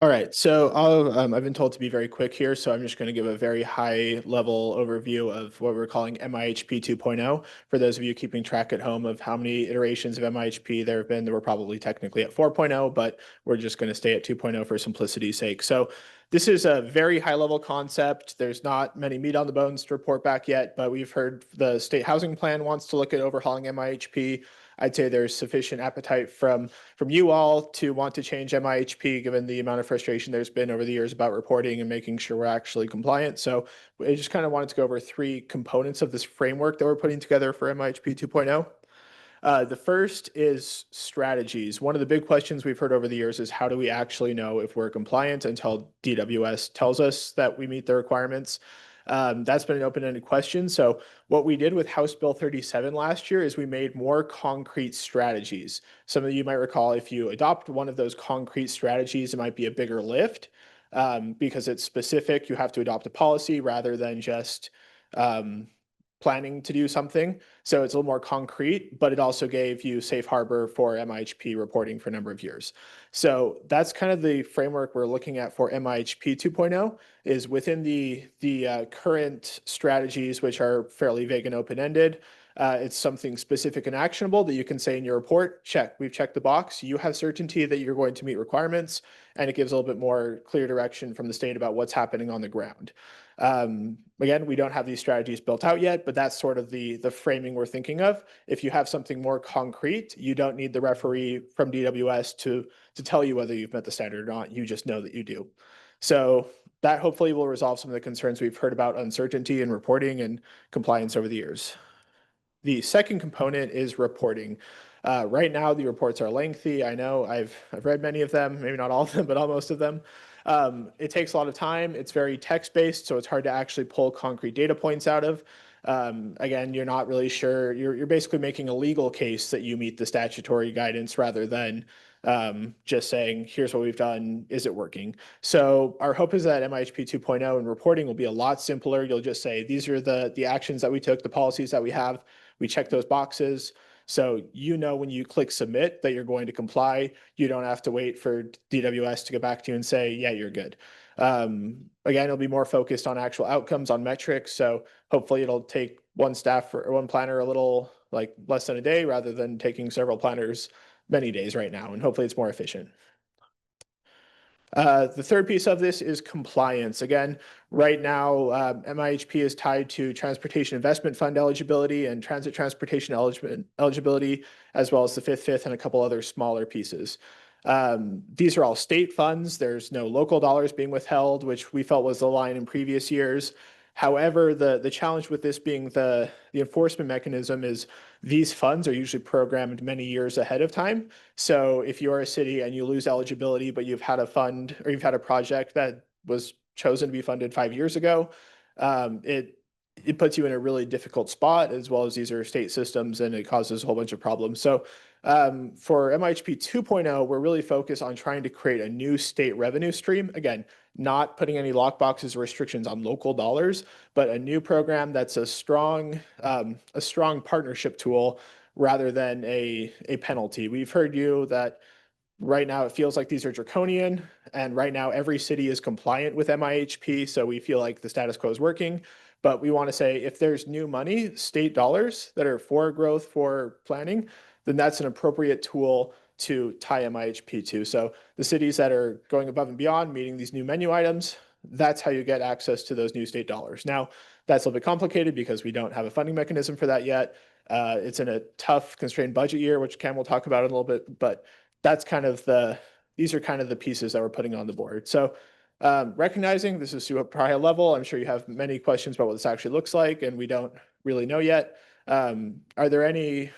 All right, so I've been told to be very quick here, so I'm just going to give a very high level overview of what we're calling MIHP 2.0. For those of you keeping track at home of how many iterations of MIHP there have been, we're probably technically at 4.0, but we're just going to stay at 2.0 for simplicity's sake. So this is a very high level concept. There's not many meat on the bones to report back yet, but we've heard the state housing plan wants to look at overhauling MIHP. I'd say there's sufficient appetite from you all to want to change MIHP, given the amount of frustration there's been over the years about reporting and making sure we're actually compliant. So I just kind of wanted to go over 3 components of this framework that we're putting together for MIHP 2.0. The first is strategies. One of the big questions we've heard over the years is how do we actually know if we're compliant until DWS tells us that we meet the requirements? That's been an open-ended question. So what we did with House Bill 37 last year is we made more concrete strategies. Some of you might recall if you adopt one of those concrete strategies, it might be a bigger lift because it's specific. You have to adopt a policy rather than just planning to do something. So it's a little more concrete, but it also gave you safe harbor for MIHP reporting for a number of years. So that's kind of the framework we're looking at for MIHP 2.0 is within the current strategies, which are fairly vague and open-ended. It's something specific and actionable that you can say in your report, check, we've checked the box. You have certainty that you're going to meet requirements, and it gives a little bit more clear direction from the state about what's happening on the ground. Again, we don't have these strategies built out yet, but that's sort of the framing we're thinking of. If you have something more concrete, you don't need the referee from DWS to tell you whether you've met the standard or not. You just know that you do. So that hopefully will resolve some of the concerns we've heard about uncertainty in reporting and compliance over the years. The second component is reporting. Right now, the reports are lengthy. I know I've read many of them, maybe not all of them, but almost of them. It takes a lot of time. It's very text-based, so it's hard to actually pull concrete data points out of. Again, you're not really sure. You're basically making a legal case that you meet the statutory guidance rather than just saying, here's what we've done, is it working? So our hope is that MIHP 2.0 and reporting will be a lot simpler. You'll just say, these are the actions that we took, the policies that we have. We check those boxes. So you know when you click submit that you're going to comply. You don't have to wait for DWS to get back to you and say, yeah, you're good. Again, it'll be more focused on actual outcomes, on metrics. So hopefully it'll take one staff or one planner a little like less than a day rather than taking several planners many days right now. And hopefully it's more efficient. The third piece of this is compliance. Again, right now, MIHP is tied to Transportation Investment Fund eligibility and Transit Transportation eligibility, as well as the fifth, and a couple other smaller pieces. These are all state funds. There's no local dollars being withheld, which we felt was the line in previous years. However, the challenge with this being the enforcement mechanism is these funds are usually programmed many years ahead of time. So if you're a city and you lose eligibility, but you've had a fund or you've had a project that was chosen to be funded 5 years ago, it puts you in a really difficult spot, as well as these are state systems and it causes a whole bunch of problems. So for MIHP 2.0, we're really focused on trying to create a new state revenue stream. Again, not putting any lockboxes or restrictions on local dollars, but a new program that's a strong partnership tool rather than a penalty. We've heard you that right now it feels like these are draconian, and right now every city is compliant with MIHP, so we feel like the status quo is working. But we want to say if there's new money, state dollars that are for growth, for planning, then that's an appropriate tool to tie MIHP to. So the cities that are going above and beyond, meeting these new menu items, that's how you get access to those new state dollars. Now, that's a little bit complicated because we don't have a funding mechanism for that yet. It's in a tough, constrained budget year, which Cam will talk about in a little bit, but that's kind of these are kind of the pieces that we're putting on the board. So recognizing this is super high level, I'm sure you have many questions about what this actually looks like, and we don't really know yet. Are there any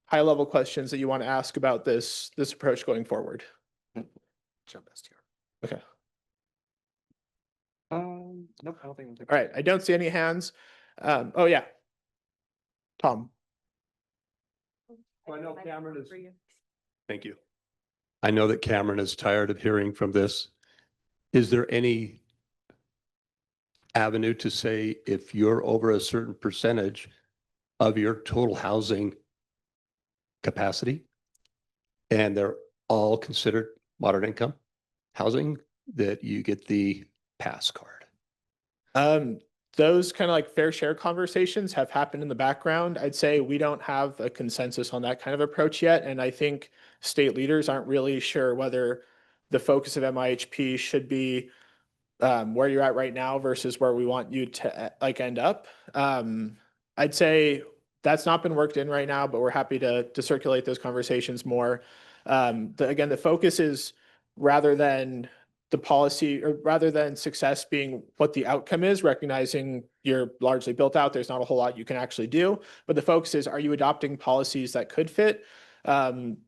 high-level questions that you want to ask about this approach going forward? Jump best here. Okay. Nope, I don't think. All right. I don't see any hands. Oh yeah. Tom. I know Cameron is. Thank you. I know that Cameron is tired of hearing from this. Is there any avenue to say if you're over a certain percentage of your total housing capacity and they're all considered moderate income housing, that you get the pass card? Those kind of like fair share conversations have happened in the background. I'd say we don't have a consensus on that kind of approach yet. And I think state leaders aren't really sure whether the focus of MIHP should be where you're at right now versus where we want you to like end up. I'd say that's not been worked in right now, but we're happy to circulate those conversations more. Again, the focus is rather than the policy, or rather than success being what the outcome is, recognizing you're largely built out, there's not a whole lot you can actually do, but the focus is, are you adopting policies that could fit?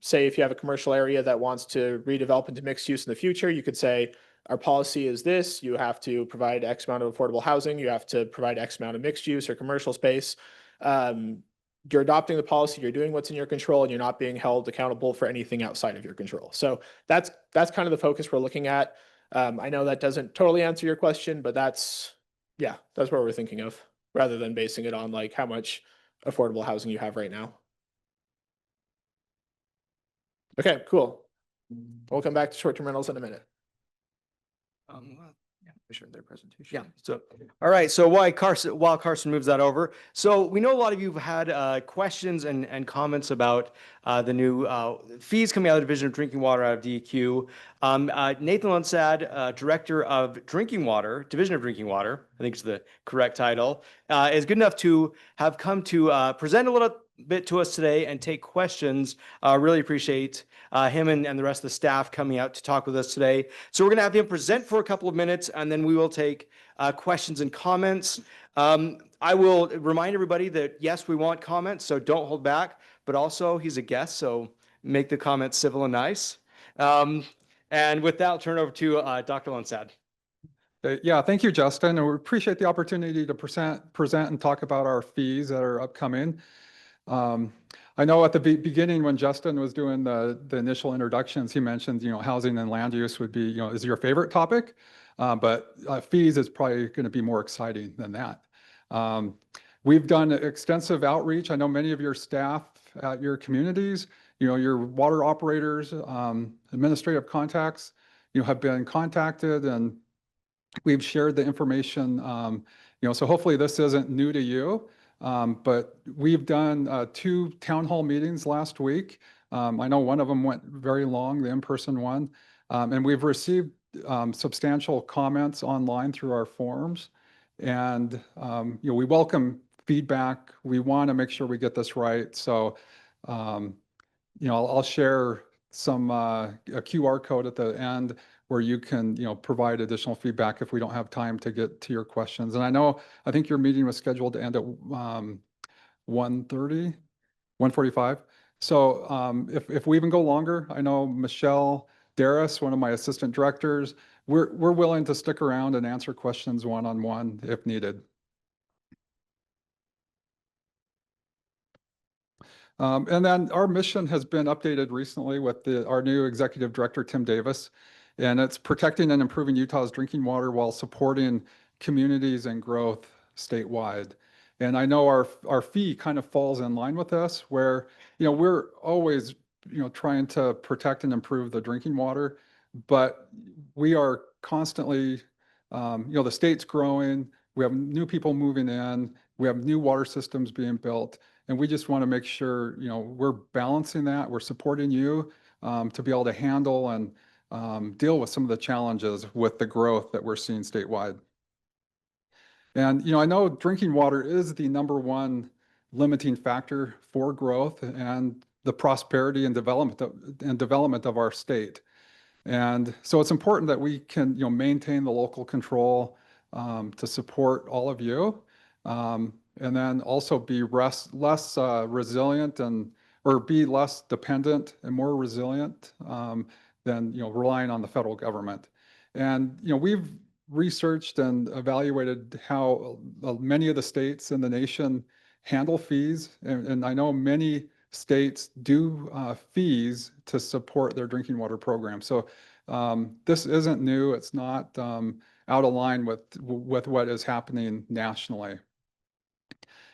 Say if you have a commercial area that wants to redevelop into mixed use in the future, you could say, our policy is this, you have to provide X amount of affordable housing, you have to provide X amount of mixed use or commercial space. You're adopting the policy, you're doing what's in your control, and you're not being held accountable for anything outside of your control. So that's kind of the focus we're looking at. I know that doesn't totally answer your question, but that's what we're thinking of, rather than basing it on like how much affordable housing you have right now. Okay, cool. We'll come back to short-term rentals in a minute. share their presentation. Yeah. So, all right. So while Carson moves that over, so we know a lot of you have had questions and comments about the new fees coming out of the Division of Drinking Water out of DEQ. Nathan Lunsad, Director of Drinking Water, Division of Drinking Water, I think is the correct title, is good enough to have come to present a little bit to us today and take questions. Really appreciate him and the rest of the staff coming out to talk with us today. So we're going to have him present for a couple of minutes, and then we will take questions and comments. I will remind everybody that, yes, we want comments, so don't hold back, but also he's a guest, so make the comments civil and nice. And with that, I'll turn it over to Dr. Lunsad. Yeah, thank you, Justin. And we appreciate the opportunity to present and talk about our fees that are upcoming. I know at the beginning when Justin was doing the initial introductions, he mentioned, housing and land use would be, is your favorite topic, but fees is probably going to be more exciting than that. We've done extensive outreach. I know many of your staff at your communities, your water operators, administrative contacts, have been contacted, and we've shared the information. So hopefully this isn't new to you. But we've done 2 town hall meetings last week. I know one of them went very long, the in-person one, and we've received substantial comments online through our forums. And we welcome feedback. We want to make sure we get this right. So I'll share some a QR code at the end where you can, provide additional feedback if we don't have time to get to your questions. And I think your meeting was scheduled to end at 1:45. So if we even go longer, I know Michelle Darris, one of my assistant directors, we're willing to stick around and answer questions one-on-one if needed. And then our mission has been updated recently with our new executive director, Tim Davis. And it's protecting and improving Utah's drinking water while supporting communities and growth statewide. And I know our fee kind of falls in line with this, where, we're always, trying to protect and improve the drinking water, but we are constantly, the state's growing, we have new people moving in, we have new water systems being built, and we just want to make sure, we're balancing that, we're supporting you to be able to handle and deal with some of the challenges with the growth that we're seeing statewide. And, I know drinking water is the #1 limiting factor for growth and the prosperity and development of our state. And so it's important that we can, maintain the local control to support all of you, and then also be less resilient or be less dependent and more resilient than relying on the federal government. And we've researched and evaluated how many of the states in the nation handle fees, and I know many states do fees to support their drinking water program. So this isn't new. It's not out of line with what is happening nationally.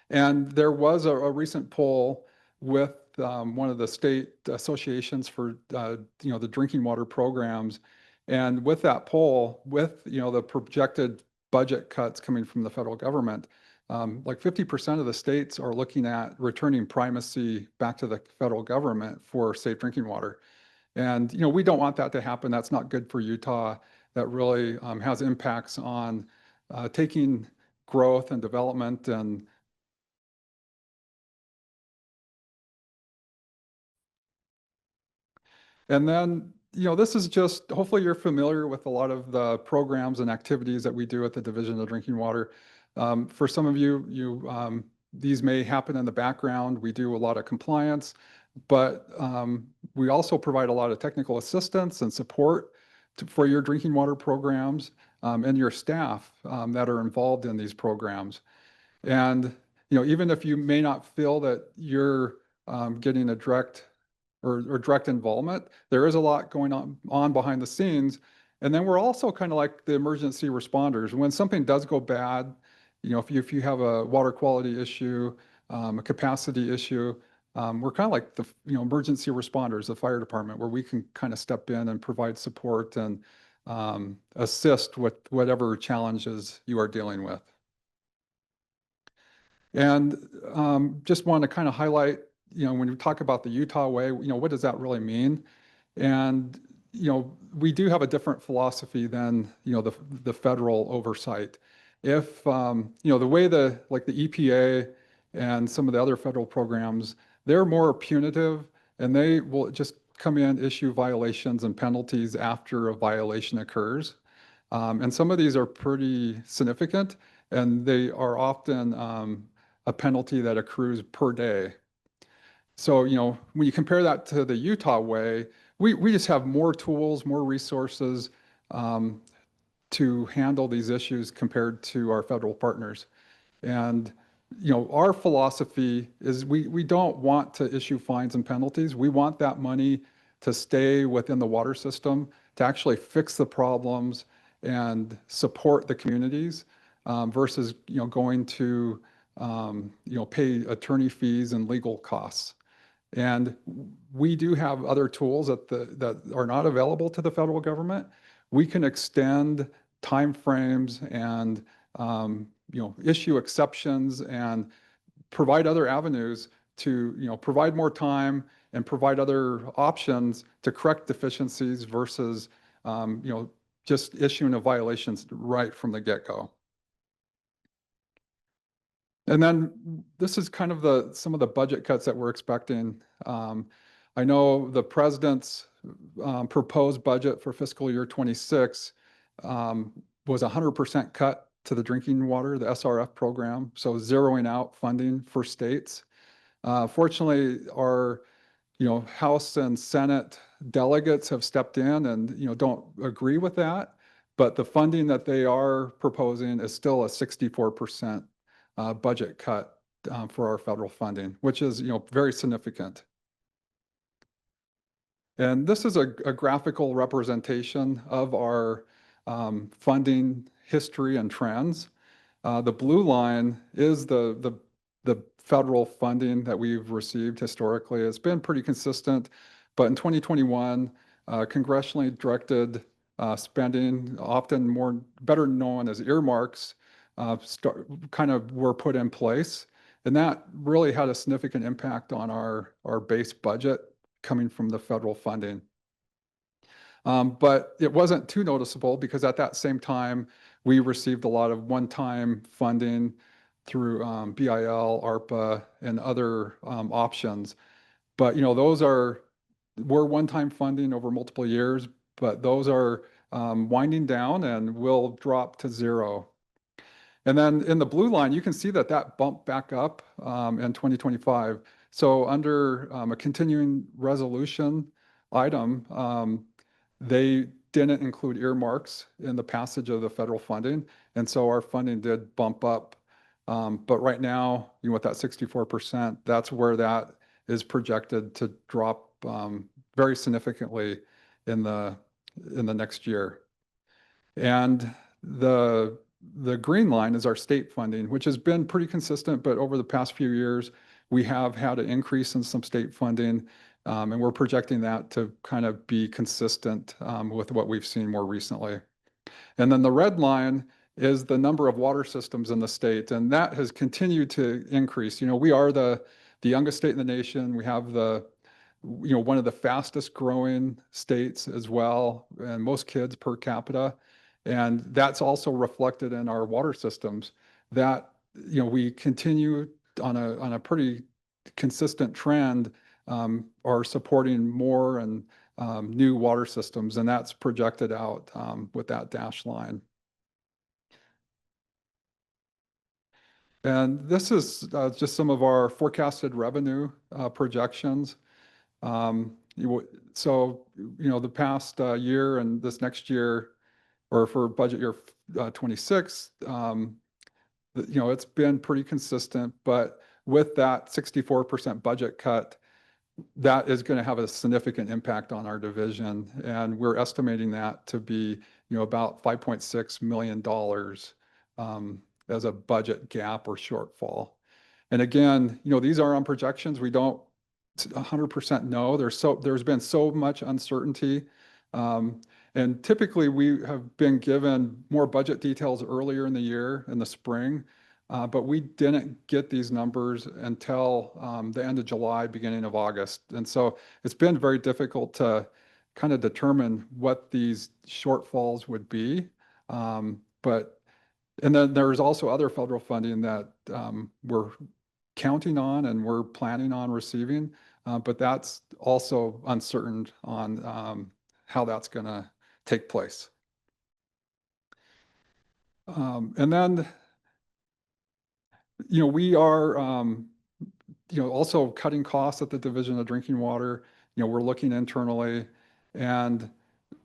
And there was a recent poll with one of the state associations for the drinking water programs, and with that poll, with the projected budget cuts coming from the federal government, like 50% of the states are looking at returning primacy back to the federal government for safe drinking water. And we don't want that to happen. That's not good for Utah. That really has impacts on taking growth and development and then, this is just, hopefully you're familiar with a lot of the programs and activities that we do at the Division of Drinking Water. For some of you, these may happen in the background. We do a lot of compliance, but we also provide a lot of technical assistance and support for your drinking water programs and your staff that are involved in these programs. And, even if you may not feel that you're getting a direct involvement, there is a lot going on behind the scenes. And then we're also kind of like the emergency responders. When something does go bad, if you have a water quality issue, a capacity issue, we're kind of like the emergency responders, the fire department, where we can kind of step in and provide support and assist with whatever challenges you are dealing with. And just want to kind of highlight, when we talk about the Utah way, what does that really mean? And, we do have a different philosophy than, the federal oversight. If, the way like the EPA and some of the other federal programs, they're more punitive and they will just come in, issue violations and penalties after a violation occurs. And some of these are pretty significant and they are often a penalty that accrues per day. So, when you compare that to the Utah way, we just have more tools, more resources to handle these issues compared to our federal partners. And, our philosophy is we don't want to issue fines and penalties. We want that money to stay within the water system, to actually fix the problems and support the communities versus, going to, pay attorney fees and legal costs. And we do have other tools that are not available to the federal government. We can extend timeframes and issue exceptions and provide other avenues to provide more time and provide other options to correct deficiencies versus just issuing a violations right from the get-go. And then this is kind of some of the budget cuts that we're expecting. I know the president's proposed budget for fiscal year 26 was 100% cut to the drinking water, the SRF program, so zeroing out funding for states. Fortunately, our House and Senate delegates have stepped in and don't agree with that, but the funding that they are proposing is still a 64% budget cut for our federal funding, which is very significant. And this is a graphical representation of our funding history and trends. The blue line is the federal funding that we've received historically. It's been pretty consistent, but in 2021, congressionally directed spending, often better known as earmarks, kind of were put in place. And that really had a significant impact on our base budget coming from the federal funding. But it wasn't too noticeable because at that same time, we received a lot of one-time funding through BIL, ARPA, and other options. But those were one-time funding over multiple years, but those are winding down and will drop to zero. And then in the blue line, you can see that bumped back up in 2025. So under a continuing resolution item, they didn't include earmarks in the passage of the federal funding. And so our funding did bump up. But right now, with that 64%, that's where that is projected to drop very significantly in the next year. And the green line is our state funding, which has been pretty consistent, but over the past few years, we have had an increase in some state funding, and we're projecting that to kind of be consistent with what we've seen more recently. And then the red line is the number of water systems in the state, and that has continued to increase. We are the youngest state in the nation. We have one of the fastest growing states as well, and most kids per capita. And that's also reflected in our water systems that, we continue on a pretty consistent trend, are supporting more and new water systems, and that's projected out with that dashed line. And this is just some of our forecasted revenue projections. So, the past year and this next year, or for budget year 26, it's been pretty consistent, but with that 64% budget cut, that is going to have a significant impact on our division. And we're estimating that to be, about $5.6 million as a budget gap or shortfall. And again, these are on projections. We don't 100% know. There's been so much uncertainty. And typically we have been given more budget details earlier in the year, in the spring, but we didn't get these numbers until the end of July, beginning of August. And so it's been very difficult to kind of determine what these shortfalls would be. And then there's also other federal funding that we're counting on and we're planning on receiving, but that's also uncertain on how that's going to take place. And then, we are, also cutting costs at the Division of Drinking Water. We're looking internally, and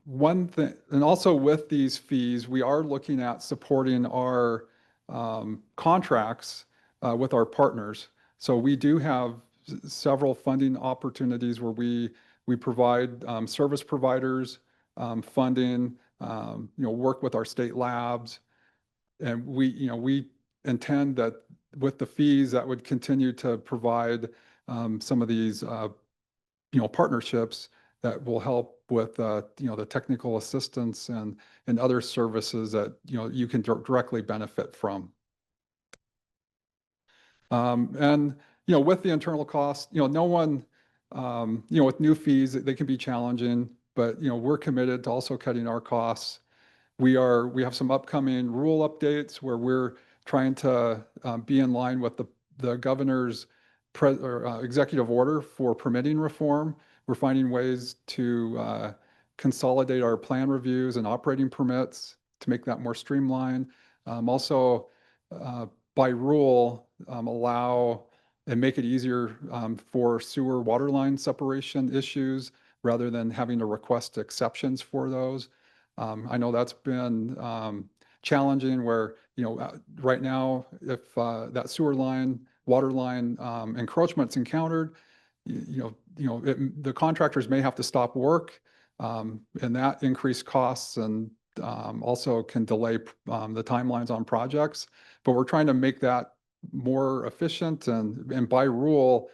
one thing, and also with these fees, we are looking at supporting our contracts with our partners. So we do have several funding opportunities where we provide service providers funding, work with our state labs, and we intend that with the fees that would continue to provide some of these partnerships that will help with the technical assistance and other services that you can directly benefit from. And with the internal costs, no one with new fees, they can be challenging, but we're committed to also cutting our costs. We have some upcoming rule updates where we're trying to be in line with the governor's executive order for permitting reform. We're finding ways to consolidate our plan reviews and operating permits to make that more streamlined. Also, by rule, allow and make it easier for sewer water line separation issues rather than having to request exceptions for those. I know that's been challenging where, right now, if that sewer line, water line encroachment's encountered, the contractors may have to stop work, and that increased costs and also can delay the timelines on projects. But we're trying to make that more efficient and by rule,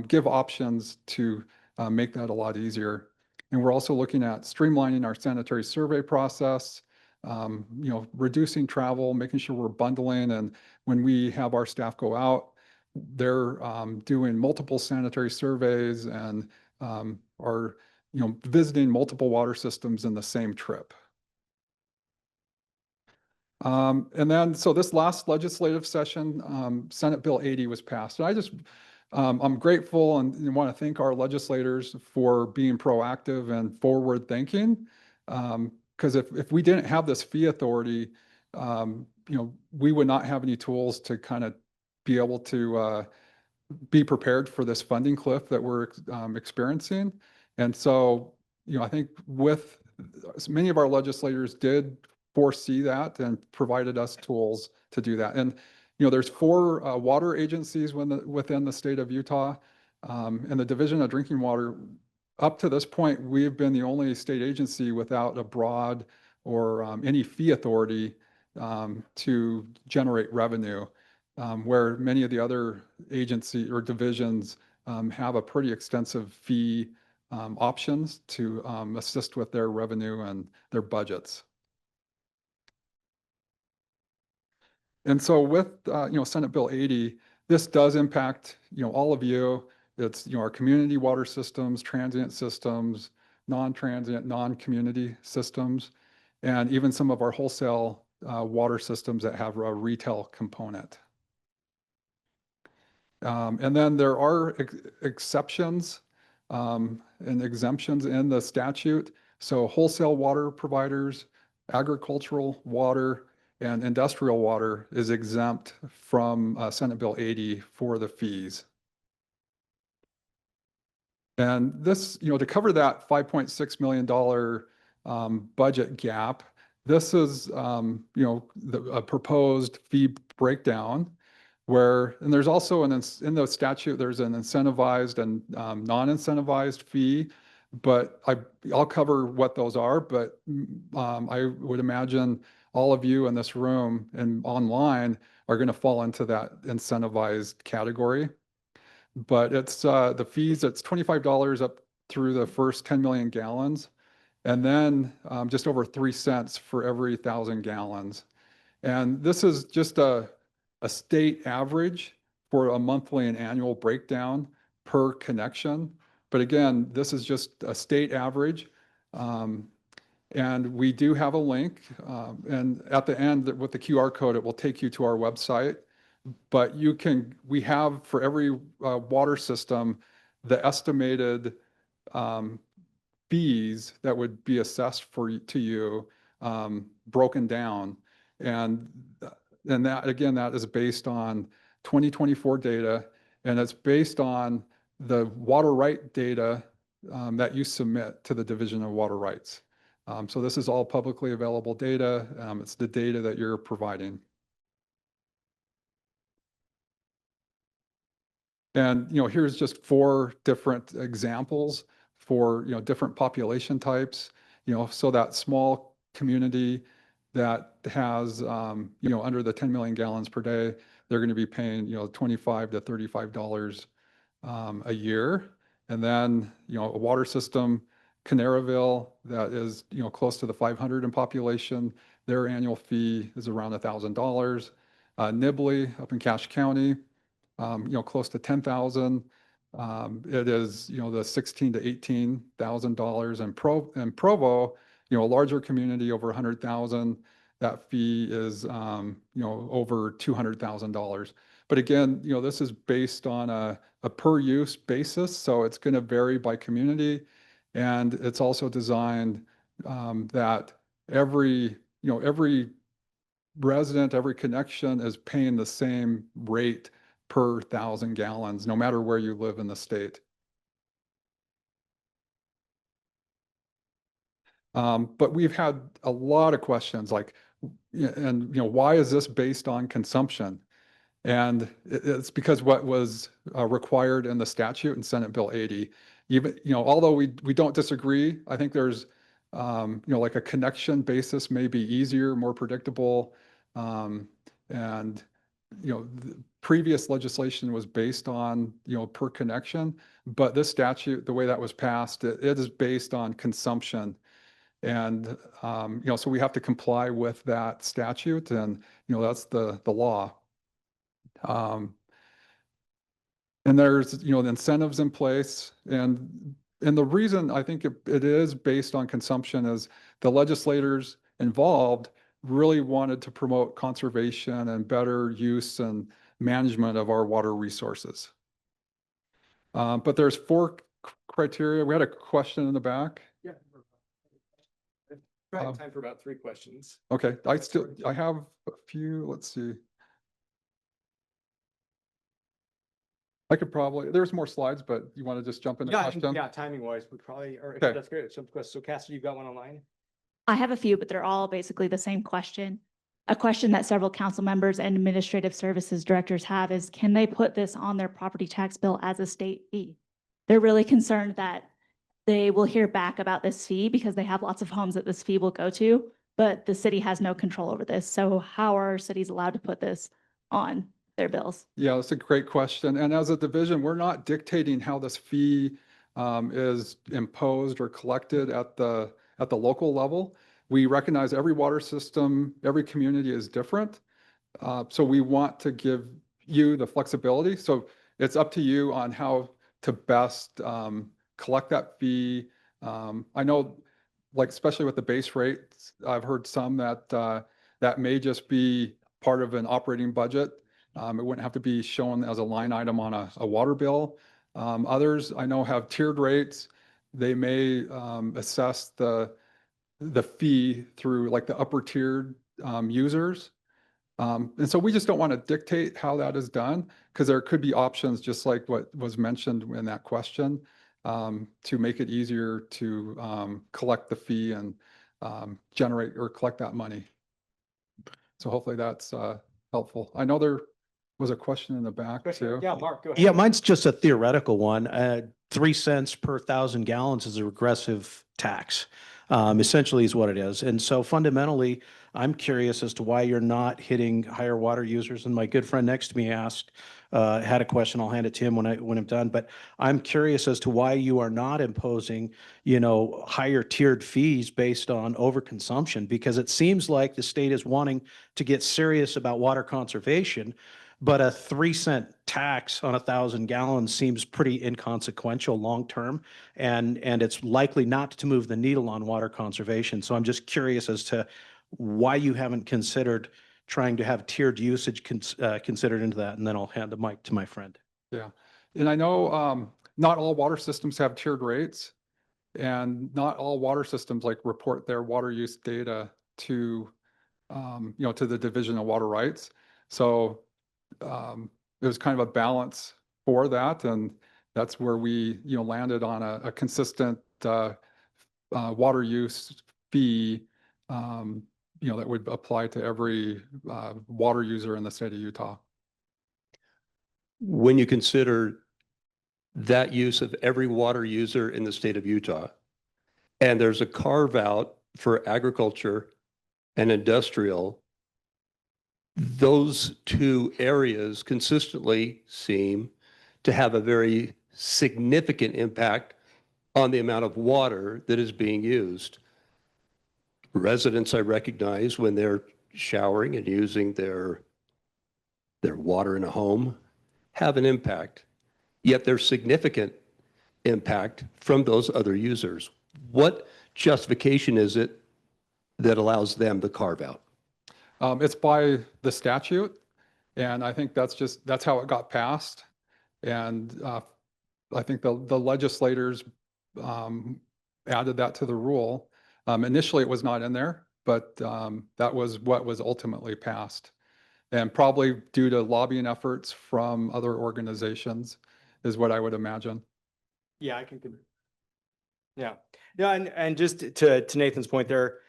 give options to make that a lot easier. And we're also looking at streamlining our sanitary survey process, reducing travel, making sure we're bundling. And when we have our staff go out, they're doing multiple sanitary surveys and are visiting multiple water systems in the same trip. And then, so this last legislative session, Senate Bill 80 was passed. And I'm grateful and want to thank our legislators for being proactive and forward thinking. Because if we didn't have this fee authority, we would not have any tools to kind of be able to be prepared for this funding cliff that we're experiencing. And so, I think with many of our legislators did foresee that and provided us tools to do that. And, there's 4 water agencies within the state of Utah, and the Division of Drinking Water. Up to this point, we've been the only state agency without a broad or any fee authority to generate revenue, where many of the other agency or divisions have a pretty extensive fee options to assist with their revenue and their budgets. And so with Senate Bill 80, this does impact all of you. It's our community water systems, transient systems, non-transient, non-community systems, and even some of our wholesale water systems that have a retail component. And then there are exceptions and exemptions in the statute. So wholesale water providers, agricultural water, and industrial water is exempt from Senate Bill 80 for the fees. And this, to cover that $5.6 million budget gap, this is, a proposed fee breakdown where, and there's also in the statute, there's an incentivized and non-incentivized fee, but I'll cover what those are, but I would imagine all of you in this room and online are going to fall into that incentivized category. But it's the fees, it's $25 up through the first 10 million gallons. and then just over 3 cents for every 1,000 gallons. And this is just a state average for a monthly and annual breakdown per connection. But again, this is just a state average. And we do have a link. And at the end with the QR code, it will take you to our website. But we have for every water system, the estimated fees that would be assessed to you broken down. And that, again, that is based on 2024 data, and it's based on the water right data that you submit to the Division of Water Rights. So this is all publicly available data. It's the data that you're providing. And, here's just 4 different examples for, different population types, so that small community that has, under the 10 million gallons per day, they're going to be paying, $25 to $35 a year. And then, a water system, Canaryville, that is, close to the 500 in population, their annual fee is around $1,000. Nibley up in Cache County, close to 10,000. It is, the $16,000 to $18,000, and Provo, a larger community over 100,000. That fee is, over $200,000. But again, this is based on a per use basis, so it's going to vary by community, and it's also designed that every resident, every connection is paying the same rate per 1,000 gallons, no matter where you live in the state. But we've had a lot of questions like, why is this based on consumption? And it's because what was required in the statute in Senate Bill 80, even, although we don't disagree, I think there's, like a connection basis may be easier, more predictable. And, the previous legislation was based on, per connection, but this statute, the way that was passed, it is based on consumption. And, so we have to comply with that statute, and, that's the law. And there's, the incentives in place, and the reason I think it is based on consumption is the legislators involved really wanted to promote conservation and better use and management of our water resources. But there's 4 criteria. We had a question in the back. Yeah. Right, time for about 3 questions. Okay, I have a few, let's see. I could probably, there's more slides, but you want to just jump into question? Yeah, timing wise, we probably, or Okay. that's great. So Cassidy, you've got one online? I have a few, but they're all basically the same question. A question that several council members and administrative services directors have is, can they put this on their property tax bill as a state fee? They're really concerned that they will hear back about this fee because they have lots of homes that this fee will go to, but the city has no control over this. So how are cities allowed to put this on their bills? Yeah, that's a great question. And as a division, we're not dictating how this fee is imposed or collected at the local level. We recognize every water system, every community is different. So we want to give you the flexibility. So it's up to you on how to best collect that fee. I know, like, especially with the base rates, I've heard some that that may just be part of an operating budget. It wouldn't have to be shown as a line item on a water bill. Others I know have tiered rates. They may assess the fee through like the upper tiered users. And so we just don't want to dictate how that is done, because there could be options, just like what was mentioned in that question, to make it easier to collect the fee and generate or collect that money. So hopefully that's helpful. I know there was a question in the back too. Yeah, Mark, go ahead. Yeah, mine's just a theoretical one. 3 cents per 1,000 gallons is a regressive tax. essentially is what it is. And so fundamentally, I'm curious as to why you're not hitting higher water users. And my good friend next to me had a question. I'll hand it to him when I'm done. But I'm curious as to why you are not imposing, higher tiered fees based on overconsumption, because it seems like the state is wanting to get serious about water conservation, but a 3-cent tax on 1,000 gallons seems pretty inconsequential long-term, and it's likely not to move the needle on water conservation. So I'm just curious as to why you haven't considered trying to have tiered usage considered into that, and then I'll hand the mic to my friend. Yeah. And I know not all water systems have tiered rates, and not all water systems report their water use data to, to the Division of Water Rights. So it was kind of a balance for that. And that's where we, landed on a consistent water use fee, that would apply to every water user in the state of Utah. When you consider that use of every water user in the state of Utah, and there's a carve out for agriculture and industrial, those two areas consistently seem to have a very significant impact on the amount of water that is being used. Residents, I recognize, when they're showering and using their water in a home, have an impact, yet there's significant impact from those other users. What justification is it that allows them to carve out? It's by the statute, and I think that's how it got passed. And I think the legislators added that to the rule. Initially, it was not in there, but that was what was ultimately passed. And probably due to lobbying efforts from other organizations is what I would imagine. Yeah, I can. Yeah. Yeah. And just to Nathan's point there,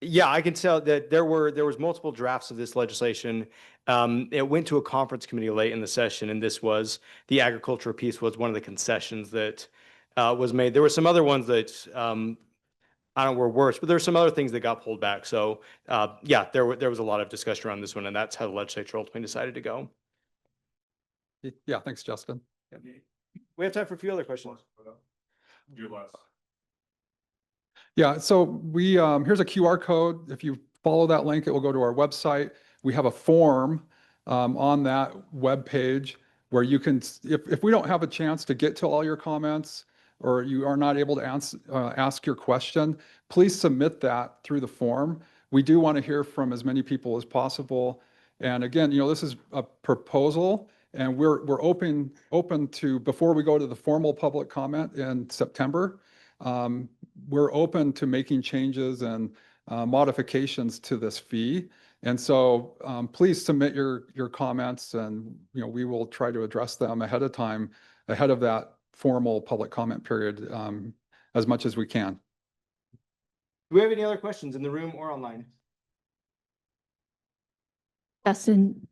yeah, I can tell that there was multiple drafts of this legislation. It went to a conference committee late in the session, and the agriculture piece was one of the concessions that was made. There were some other ones that I don't know, were worse, but there were some other things that got pulled back. So yeah, there was a lot of discussion around this one, and that's how the legislature ultimately decided to go. Yeah, thanks, Justin. We have time for a few other questions. Yeah, so we here's a QR code. If you follow that link, it will go to our website. We have a form on that web page where you can, if we don't have a chance to get to all your comments, or you are not able to ask your question, please submit that through the form. We do want to hear from as many people as possible. And again, this is a proposal, and we're open to, before we go to the formal public comment in September, we're open to making changes and modifications to this fee. And so please submit your comments, and we will try to address them ahead of time, ahead of that formal public comment period, as much as we can. Do we have any other questions in the room or online? Justin.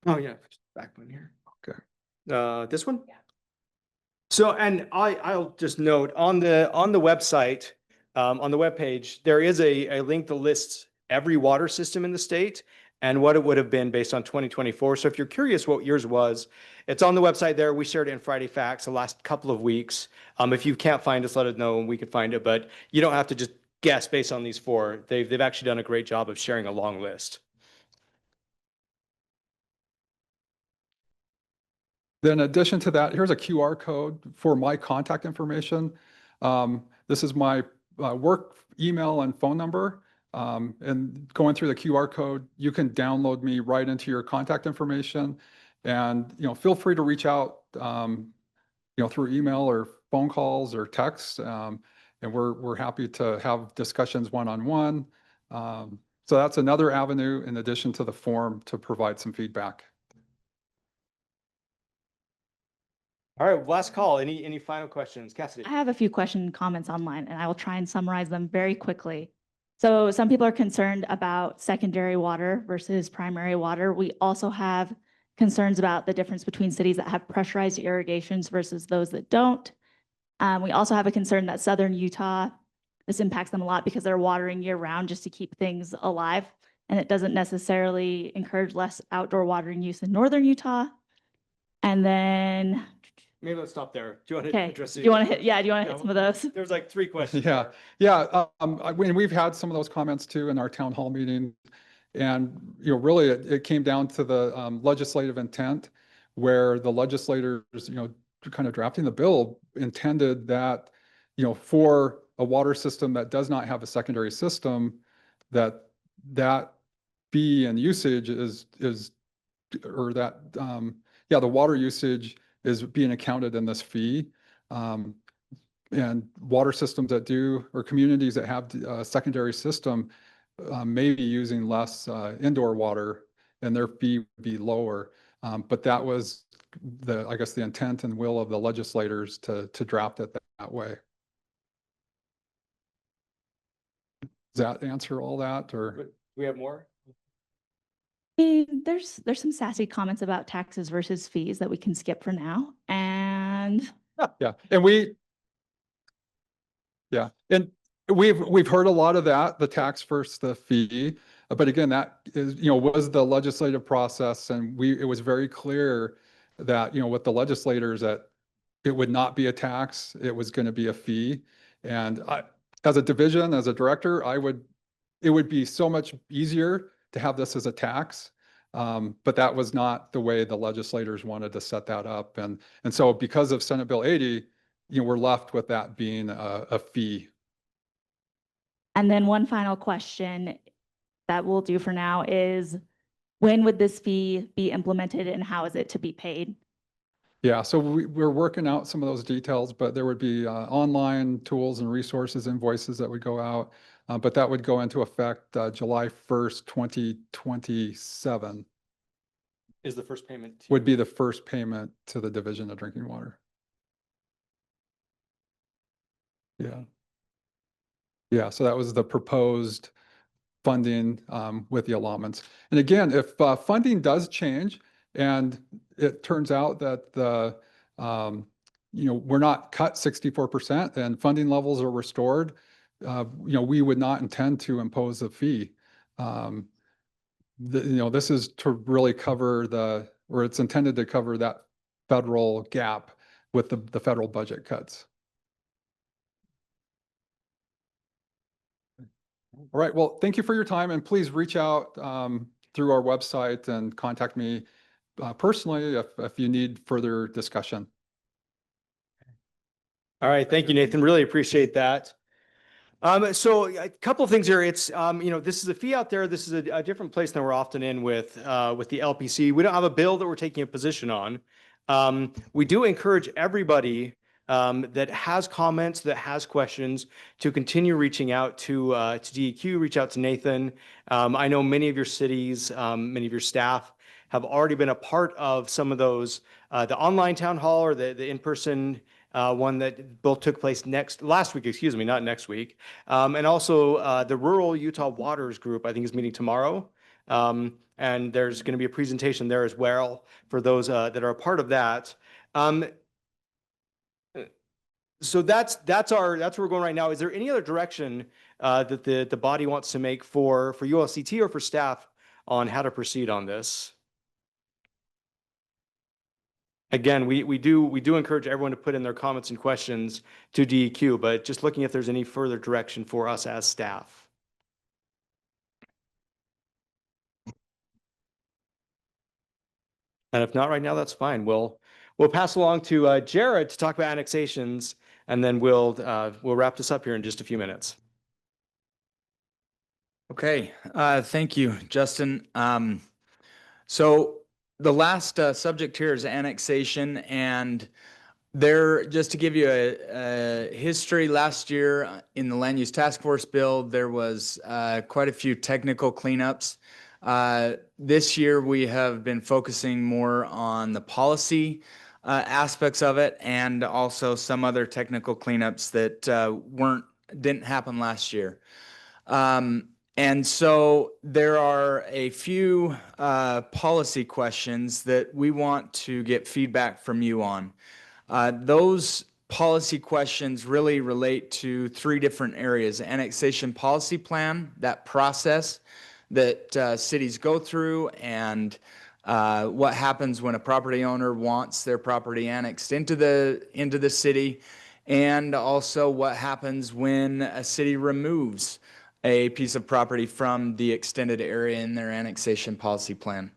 Oh yeah, back one here. Okay. This one? Yeah. So, and I'll just note on the website, on the webpage, there is a link that lists every water system in the state and what it would have been based on 2024. So if you're curious what yours was, it's on the website there. We shared it in Friday Facts the last couple of weeks. If you can't find us, let us know and we can find it, but you don't have to just guess based on these four. They've actually done a great job of sharing a long list. Then in addition to that, here's a QR code for my contact information. This is my work email and phone number. And going through the QR code, you can download me right into your contact information. And feel free to reach out through email or phone calls or texts. And we're happy to have discussions one-on-one. So that's another avenue in addition to the form to provide some feedback. All right, last call. Any final questions? Cassidy. I have a few comments online, and I will try and summarize them very quickly. So some people are concerned about secondary water versus primary water. We also have concerns about the difference between cities that have pressurized irrigations versus those that don't. We also have a concern that southern Utah, this impacts them a lot because they're watering year round just to keep things alive. And it doesn't necessarily encourage less outdoor watering use in northern Utah. And then, Maybe let's stop there. Do you want to okay, address do you want to hit, yeah, do you want to Yeah, hit some of those? There's like 3 questions. Yeah, there. yeah. We've had some of those comments too in our town hall meeting. And, really it came down to the legislative intent where the legislators, kind of drafting the bill intended that, for a water system that does not have a secondary system, that fee and usage or that, the water usage is being accounted in this fee. And water systems that do, or communities that have a secondary system may be using less indoor water and their fee would be lower. But that was I guess the intent and will of the legislators to draft it that way. Does that answer all that, or? Do we have more? There's some sassy comments about taxes versus fees that we can skip for now. And Yeah, and we've heard a lot of that, the tax versus the fee. But again, that is, was the legislative process, and it was very clear that, with the legislators, that it would not be a tax, it was going to be a fee. And as a division, as a director, it would be so much easier to have this as a tax. But that was not the way the legislators wanted to set that up. And so because of Senate Bill 80, we're left with that being a fee. And then one final question that we'll do for now is, when would this fee be implemented and how is it to be paid? Yeah, so we're working out some of those details, but there would be online tools and resources, invoices that would go out. But that would go into effect July 1st, 2027. Is the first payment? Would be the first payment to the Division of Drinking Water. Yeah. Yeah, so that was the proposed funding with the allotments. And again, if funding does change and it turns out that we're not cut 64% and funding levels are restored, we would not intend to impose a fee. This is to really cover or it's intended to cover that federal gap with the federal budget cuts. All right, well, thank you for your time, and please reach out through our website and contact me personally if you need further discussion. All right, thank you, Nathan. Really appreciate that. So a couple of things here. It's, this is a fee out there. This is a different place than we're often in with the LPC. We don't have a bill that we're taking a position on. We do encourage everybody that has comments, that has questions, to continue reaching out to DEQ, reach out to Nathan. I know many of your cities, many of your staff have already been a part of some of those, the online town hall or the in-person one that both took place last week, excuse me, not next week. And also the Rural Utah Waters Group, I think, is meeting tomorrow. And there's going to be a presentation there as well for those that are a part of that. So that's where we're going right now. Is there any other direction that the body wants to make for ULCT or for staff on how to proceed on this? Again, we do encourage everyone to put in their comments and questions to DEQ, but just looking if there's any further direction for us as staff. And if not right now, that's fine. We'll pass along to Jared to talk about annexations, and then we'll wrap this up here in just a few minutes. Okay, thank you, Justin. So the last subject here is annexation, and just to give you a history, last year in the Land Use Task Force bill, there was quite a few technical cleanups. This year, we have been focusing more on the policy aspects of it, and also some other technical cleanups that didn't happen last year. And so there are a few policy questions that we want to get feedback from you on. Those policy questions really relate to three different areas: annexation policy plan, that process that cities go through, and what happens when a property owner wants their property annexed into the city, and also what happens when a city removes a piece of property from the extended area in their annexation policy plan.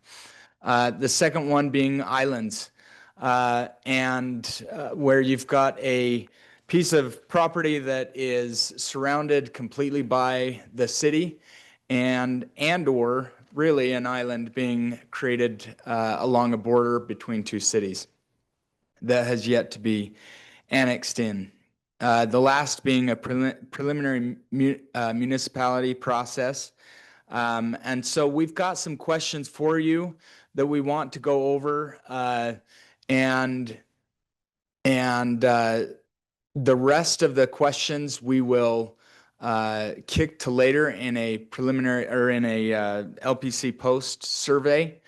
The second one being islands, and where you've got a piece of property that is surrounded completely by the city, and/or really an island being created along a border between two cities that has yet to be annexed in. The last being a preliminary municipality process. And so we've got some questions for you that we want to go over, and the rest of the questions we will kick to later in a preliminary or in a LPC post survey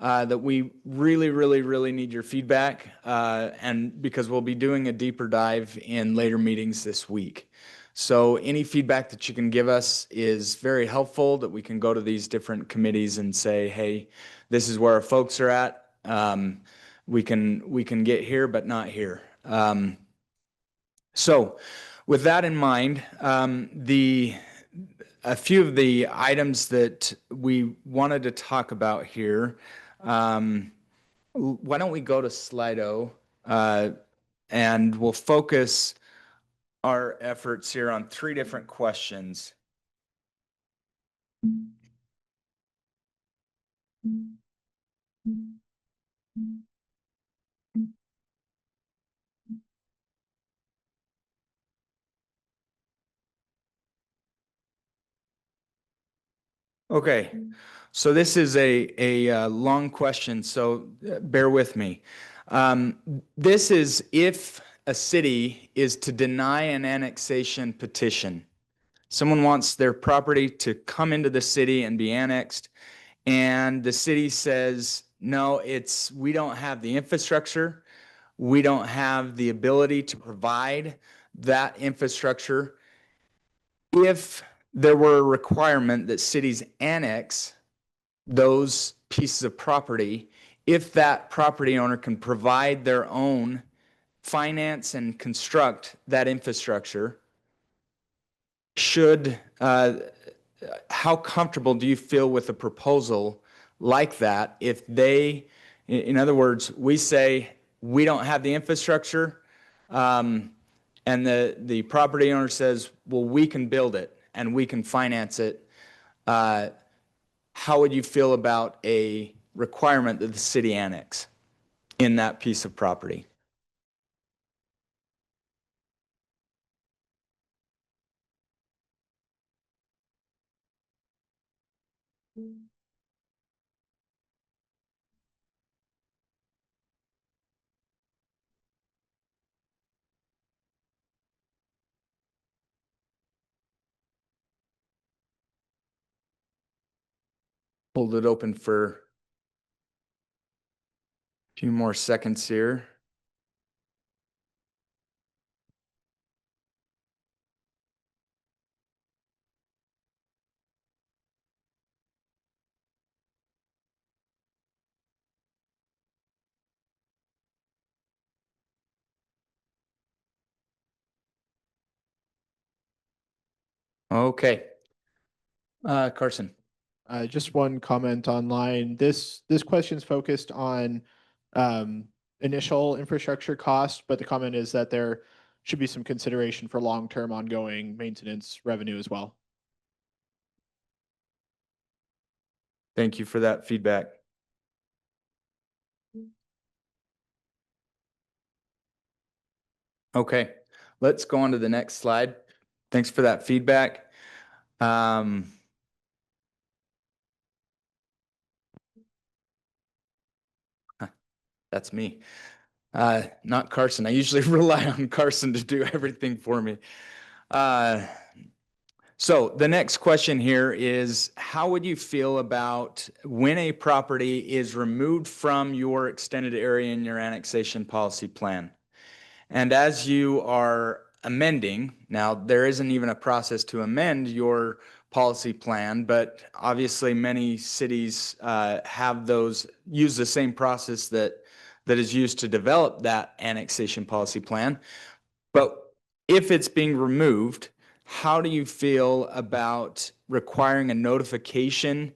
that we really need your feedback, and because we'll be doing a deeper dive in later meetings this week. So any feedback that you can give us is very helpful, that we can go to these different committees and say, hey, this is where our folks are at. We can get here, but not here. So with that in mind, a few of the items that we wanted to talk about here, why don't we go to Slido, and we'll focus our efforts here on three different questions. Okay, so this is a long question, so bear with me. This is if a city is to deny an annexation petition. Someone wants their property to come into the city and be annexed, and the city says, no, we don't have the infrastructure, we don't have the ability to provide that infrastructure. If there were a requirement that cities annex those pieces of property, if that property owner can provide their own finance and construct that infrastructure, how comfortable do you feel with a proposal like that? If they, in other words, we say we don't have the infrastructure, and the property owner says, well, we can build it and we can finance it. How would you feel about a requirement that the city annex in that piece of property? Hold it open for a few more seconds here. Okay. Carson. Just one comment online. This question's focused on initial infrastructure costs, but the comment is that there should be some consideration for long-term ongoing maintenance revenue as well. Thank you for that feedback. Okay, let's go on to the next slide. Thanks for that feedback. That's me, not Carson. I usually rely on Carson to do everything for me. So the next question here is, how would you feel about when a property is removed from your extended area in your annexation policy plan? And as you are amending, now there isn't even a process to amend your policy plan, but obviously many cities have those, use the same process that is used to develop that annexation policy plan. But if it's being removed, how do you feel about requiring a notification,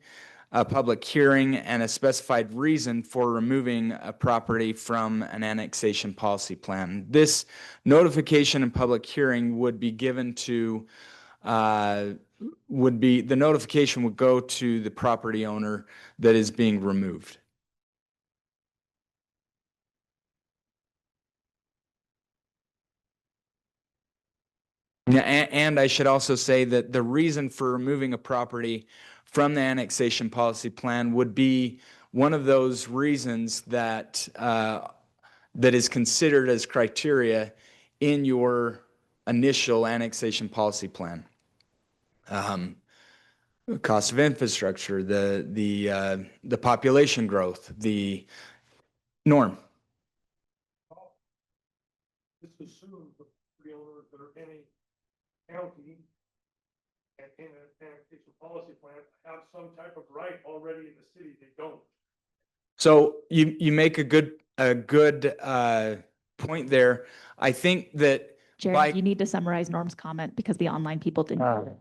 a public hearing, and a specified reason for removing a property from an annexation policy plan? This notification and public hearing would be given to, the notification would go to the property owner that is being removed. Yeah, and I should also say that the reason for removing a property from the annexation policy plan would be one of those reasons that that is considered as criteria in your initial annexation policy plan. Cost of infrastructure, the population growth, the norm. This assumes the property owners that are in a county and in an annexation policy plan have some type of right already in the city. They don't. So you make a good point there. I think that Jared, you need to summarize Norm's comment because the online people didn't.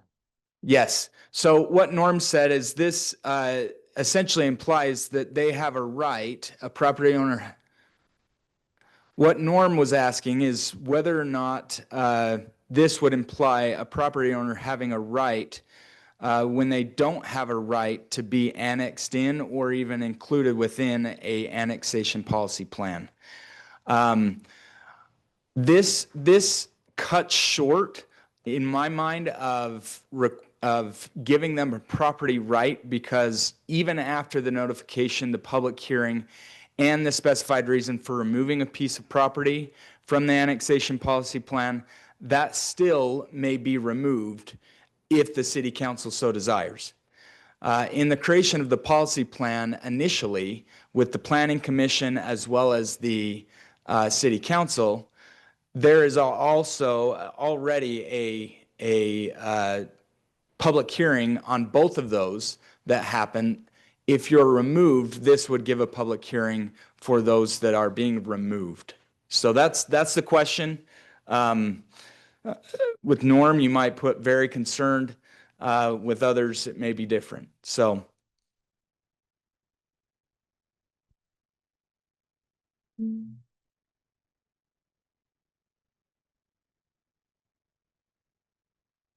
yes. So what Norm said is this essentially implies that they have a right, a property owner. What Norm was asking is whether or not this would imply a property owner having a right when they don't have a right to be annexed in or even included within a annexation policy plan. This cuts short, in my mind, of giving them a property right, because even after the notification, the public hearing, and the specified reason for removing a piece of property from the annexation policy plan, that still may be removed if the city council so desires. In the creation of the policy plan initially, with the planning commission as well as the city council, there is also already a public hearing on both of those that happen. If you're removed, this would give a public hearing for those that are being removed. So that's the question. With Norm, you might put very concerned. With others, it may be different. So.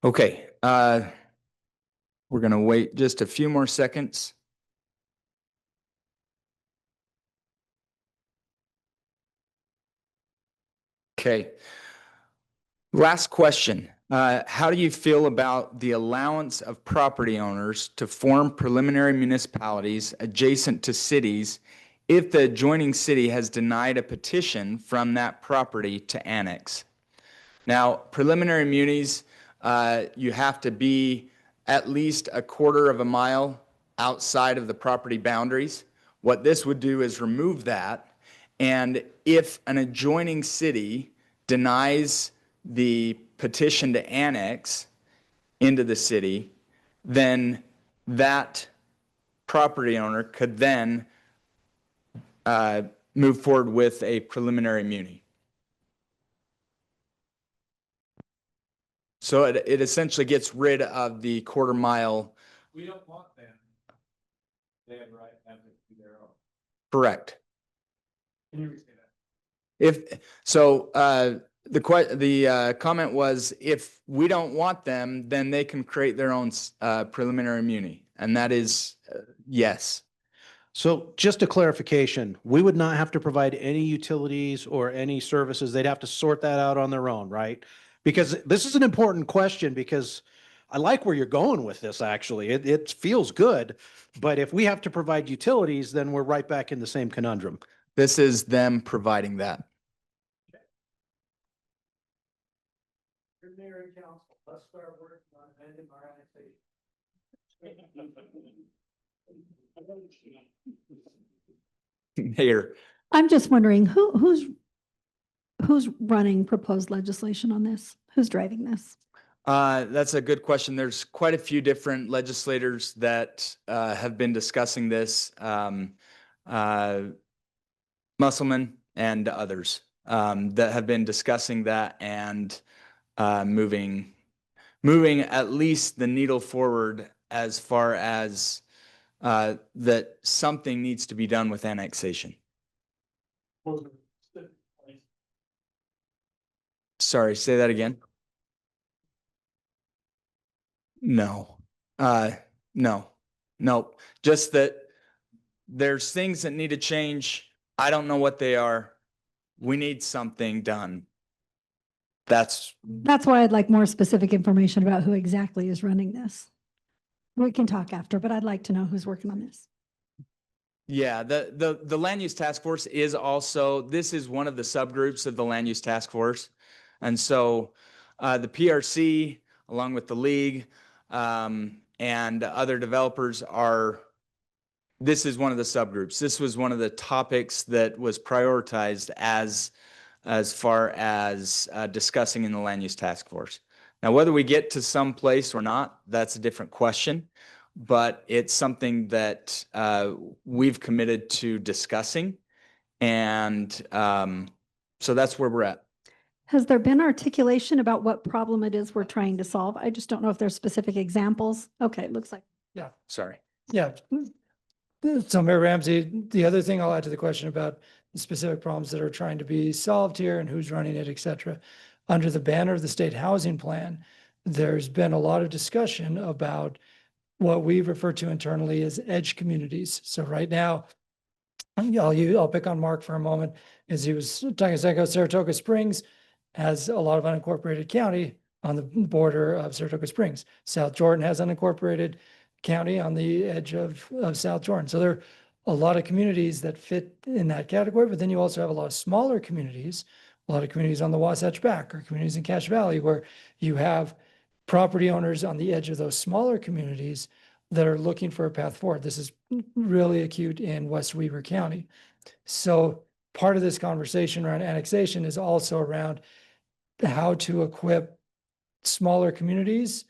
Okay, we're going to wait just a few more seconds. Okay. Last question. How do you feel about the allowance of property owners to form preliminary municipalities adjacent to cities if the adjoining city has denied a petition from that property to annex? Now, preliminary munis, you have to be at least a quarter of a mile outside of the property boundaries. What this would do is remove that. And if an adjoining city denies the petition to annex into the city, then that property owner could then move forward with a preliminary muni. So it essentially gets rid of the quarter mile. We don't want them. They have right to do their own. Correct. Can you say that? If so, the comment was, if we don't want them, then they can create their own preliminary muni, and that is yes. So just a clarification, we would not have to provide any utilities or any services. They'd have to sort that out on their own, right? Because this is an important question, because I like where you're going with this, actually. It feels good, but if we have to provide utilities, then we're right back in the same conundrum. This is them providing that. Mayor and council, let's start working on amending our Here. I'm just wondering who's running proposed legislation on this? Who's driving this? That's a good question. There's quite a few different legislators that have been discussing this. Musselman and others that have been discussing that and moving at least the needle forward as far as that something needs to be done with annexation. Sorry, say that again. No, no. Just that there's things that need to change. I don't know what they are. We need something done. That's Why I'd like more specific information about who exactly is running this. We can talk after, but I'd like to know who's working on this. yeah, the land use task force is also, this is one of the subgroups of the land use task force. And so the PRC, along with the league and other developers this is one of the subgroups. This was one of the topics that was prioritized as far as discussing in the land use task force. Now, whether we get to some place or not, that's a different question, but it's something that we've committed to discussing. And so that's where we're at. Has there been articulation about what problem it is we're trying to solve? I just don't know if there's specific examples. Okay, it looks like. Yeah. Sorry. Yeah. So Mayor Ramsey, the other thing I'll add to the question about the specific problems that are trying to be solved here and who's running it, et cetera. Under the banner of the state housing plan, there's been a lot of discussion about what we refer to internally as edge communities. So right now, I'll pick on Mark for a moment, as he was talking about Saratoga Springs has a lot of unincorporated county on the border of Saratoga Springs. South Jordan has unincorporated county on the edge of South Jordan. So there are a lot of communities that fit in that category, but then you also have a lot of smaller communities, a lot of communities on the Wasatch Back or communities in Cache Valley where you have property owners on the edge of those smaller communities that are looking for a path forward. This is really acute in West Weber County. So part of this conversation around annexation is also around how to equip smaller communities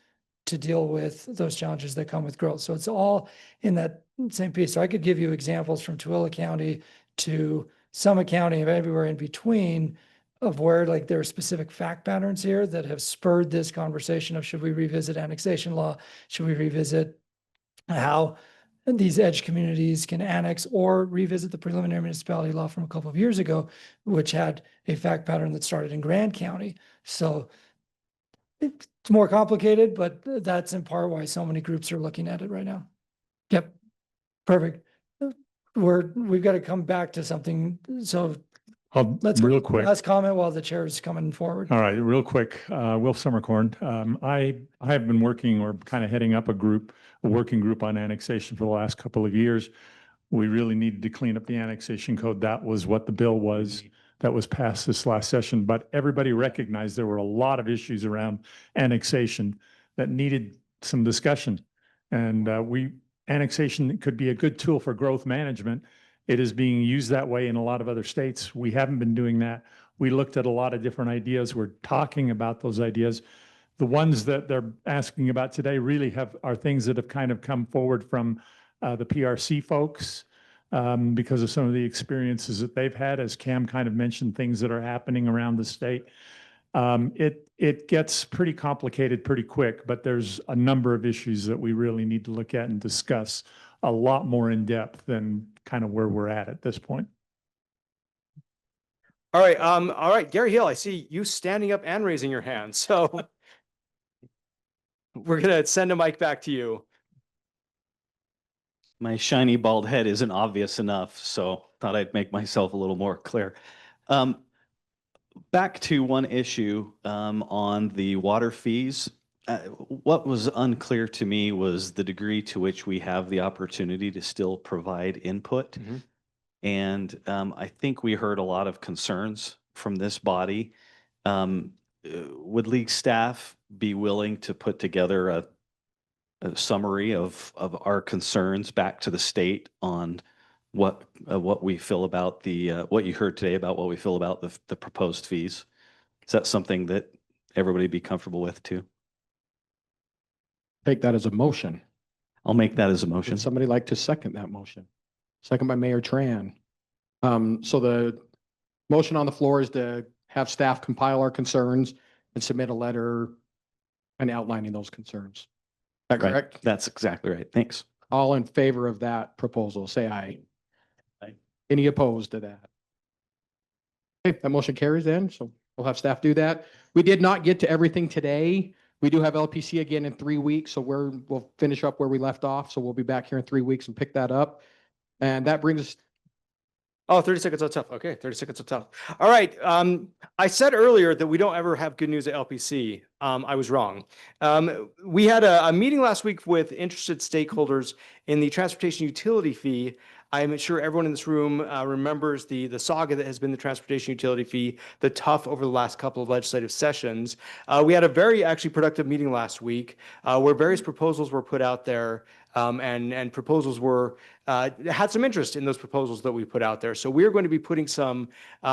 to deal with those challenges that come with growth. So it's all in that same piece. So I could give you examples from Tooele County to Summit County and everywhere in between of where like there are specific fact patterns here that have spurred this conversation of should we revisit annexation law? Should we revisit how these edge communities can annex or revisit the preliminary municipality law from a couple of years ago, which had a fact pattern that started in Grand County. So it's more complicated, but that's in part why so many groups are looking at it right now. Yep. Perfect. We've got to come back to something. So let's real quick. Last comment while the chair is coming forward. All right, real quick. Will Summercorn. I have been working or kind of heading up a working group on annexation for the last couple of years. We really needed to clean up the annexation code. That was what the bill was that was passed this last session, but everybody recognized there were a lot of issues around annexation that needed some discussion. And annexation could be a good tool for growth management. It is being used that way in a lot of other states. We haven't been doing that. We looked at a lot of different ideas. We're talking about those ideas. The ones that they're asking about today really are things that have kind of come forward from the PRC folks because of some of the experiences that they've had, as Cam kind of mentioned, things that are happening around the state. It gets pretty complicated pretty quick, but there's a number of issues that we really need to look at and discuss a lot more in depth than kind of where we're at this point. All right, Gary Hill, I see you standing up and raising your hand. So we're gonna send a mic back to you. My shiny bald head isn't obvious enough, so thought I'd make myself a little more clear. Back to one issue on the water fees. What was unclear to me was the degree to which we have the opportunity to still provide input. Mm-hmm. And I think we heard a lot of concerns from this body. Would league staff be willing to put together a summary of our concerns back to the state on what we feel about what you heard today about what we feel about the proposed fees. Is that something that everybody be comfortable with too? Take that as a motion. I'll make that as a motion. Would somebody like to second that motion? Second by Mayor Tran. So the motion on the floor is to have staff compile our concerns and submit a letter and outlining those concerns. Is that Right. correct? That's exactly right. Thanks. All in favor of that proposal, say aye. Aye. Any opposed to that? Okay, that motion carries then, so we'll have staff do that. We did not get to everything today. We do have LPC again in 3 weeks, so we'll finish up where we left off. So we'll be back here in 3 weeks and pick that up. And that brings us, Oh, 30 seconds of tough. Okay, 30 seconds of tough. All right. I said earlier that we don't ever have good news at LPC. I was wrong. We had a meeting last week with interested stakeholders in the transportation utility fee. I'm sure everyone in this room remembers the saga that has been the transportation utility fee, the tough over the last couple of legislative sessions. We had a very actually productive meeting last week where various proposals were put out there and proposals were had some interest in those proposals that we put out there. So we're going to be putting some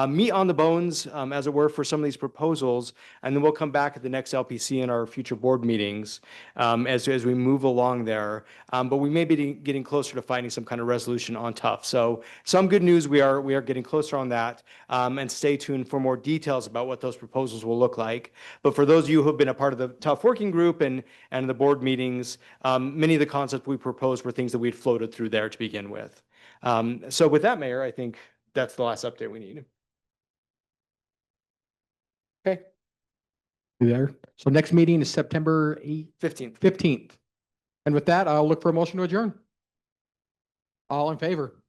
meat on the bones, as it were, for some of these proposals, and then we'll come back at the next LPC in our future board meetings as we move along there. But we may be getting closer to finding some kind of resolution on tough. So some good news, we are getting closer on that, and stay tuned for more details about what those proposals will look like. But for those of you who have been a part of the tough working group and the board meetings, many of the concepts we proposed were things that we'd floated through there to begin with. So with that, Mayor, I think that's the last update we need. okay. You there? So next meeting is September 15th. 15th. And with that, I'll look for a motion to adjourn. All in favor?